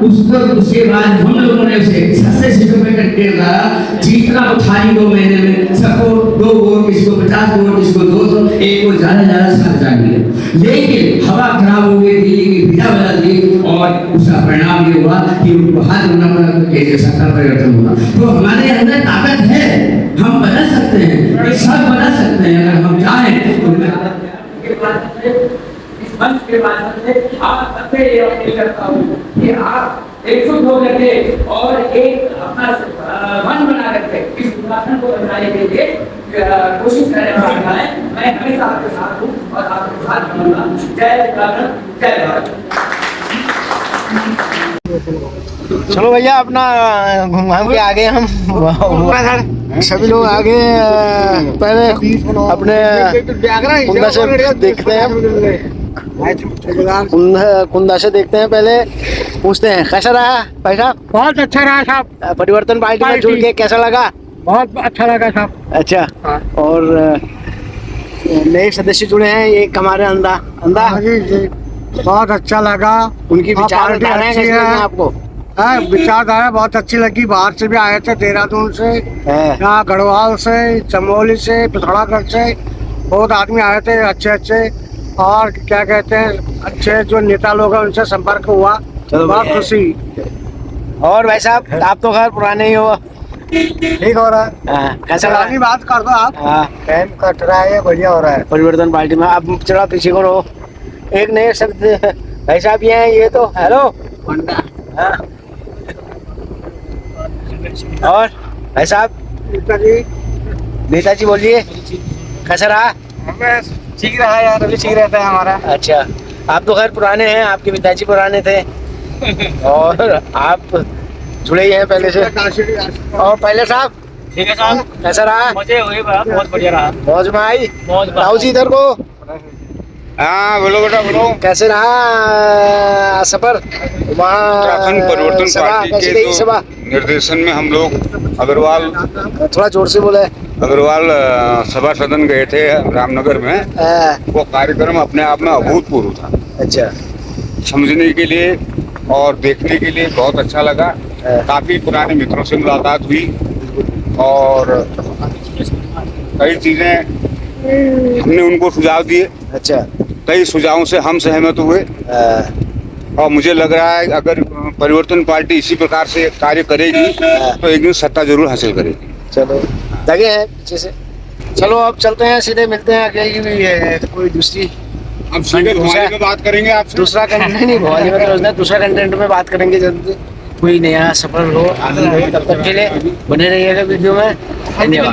उसके बाद हम लोगों ने उसे 87 रुपए का टिकट द्वारा जीतना उठाई 2 महीने में, सबको 2 वोट, किसी को 50 वोट, किसी को 200, एक को ज्यादा 7,000 मिले। लेकिन हवा खराब हो गई, दिल्ली की भिजा बदल दी और उसका परिणाम ये हुआ कि उनको हाथ धोना पड़ा तो केंद्र सरकार परिवर्तन हुआ। तो हमारे अंदर ताकत है, हम बदल सकते हैं, सब बदल सकते हैं अगर हम चाहें तो। इस मंच के माध्यम से आप सबसे ये अपील करता हूँ कि आप एकजुट होकर के और एक अपना मन बना करके इस उत्तराखंड को बनाने के लिए कोशिश करने वाला है। मैं हमेशा आपके साथ हूँ और आपके साथ रहूंगा। जय उत्तराखंड, जय भारत। चलो भैया अपना घूम के आ गए हम, सभी लोग आगे पहले अपने कुंदा से देखते हैं, कुंदा से देखते हैं, पहले पूछते हैं कैसा रहा भाई साहब? बहुत अच्छा रहा साहब। परिवर्तन पार्टी में जुड़ के कैसा लगा? बहुत अच्छा लगा साहब। अच्छा, और नए सदस्य जुड़े हैं, एक हमारे अंदा जी, बहुत अच्छा लगा। उनकी विचारधारा कैसी लगी आपको? विचारधारा बहुत अच्छी लगी। बाहर से भी आए थे, देहरादून से, यहाँ गढ़वाल से, चमोली से, पिथौरागढ़ से बहुत आदमी आए थे अच्छे। और क्या कहते हैं, अच्छे जो नेता लोग हैं उनसे संपर्क हुआ, बहुत खुशी। और भाई साहब आप तो खैर पुराने ही हो, ठीक हो रहा है। कैसा लगा? बात कर दो आप। टाइम कट रहा है, बढ़िया हो रहा है परिवर्तन पार्टी में। आप चलो पीछे को रहो, एक नए शब्द भाई साहब ये हैं, ये तो हेलो। और भाई साहब नेताजी बोलिए कैसा रहा? ठीक रहा यार, अभी ठीक रहता है हमारा। अच्छा, आप तो खैर पुराने हैं, आपके पिताजी पुराने थे और आप जुड़े ही हैं पहले से। और पहले साहब ठीक है साहब, कैसा रहा? मजे हुए, बहुत बढ़िया रहा। मौज में आई? आओ जी इधर को। हाँ बोलो बेटा बोलो। कैसे रहा सफर वहाँ? उत्तराखंड परिवर्तन पार्टी के जो निर्देशन में हम लोग अग्रवाल, थोड़ा जोर से बोले, अग्रवाल सभा सदन गए थे रामनगर में। वो कार्यक्रम अपने आप में अभूतपूर्व था। अच्छा, समझने के लिए और देखने के लिए बहुत अच्छा लगा। काफी पुराने मित्रों से मुलाकात हुई और कई चीजें हमने उनको सुझाव दिए। अच्छा, कई सुझावों से हम सहमत हुए और मुझे लग रहा है अगर परिवर्तन पार्टी इसी प्रकार से कार्य करेगी तो एक दिन सत्ता जरूर हासिल करेगी। चलो लगे हैं पीछे से। चलो अब चलते हैं, सीधे मिलते हैं अगले भी कोई दूसरी, अब सीधे भोपाली में बात करेंगे आपसे। दूसरा कंटेंट नहीं, भोपाली में तो दूसरा कंटेंट में बात करेंगे जल्दी। कोई नया सफर हो, आनंद हो, तब तक के लिए बने रहिएगा वीडियो में। धन्यवाद।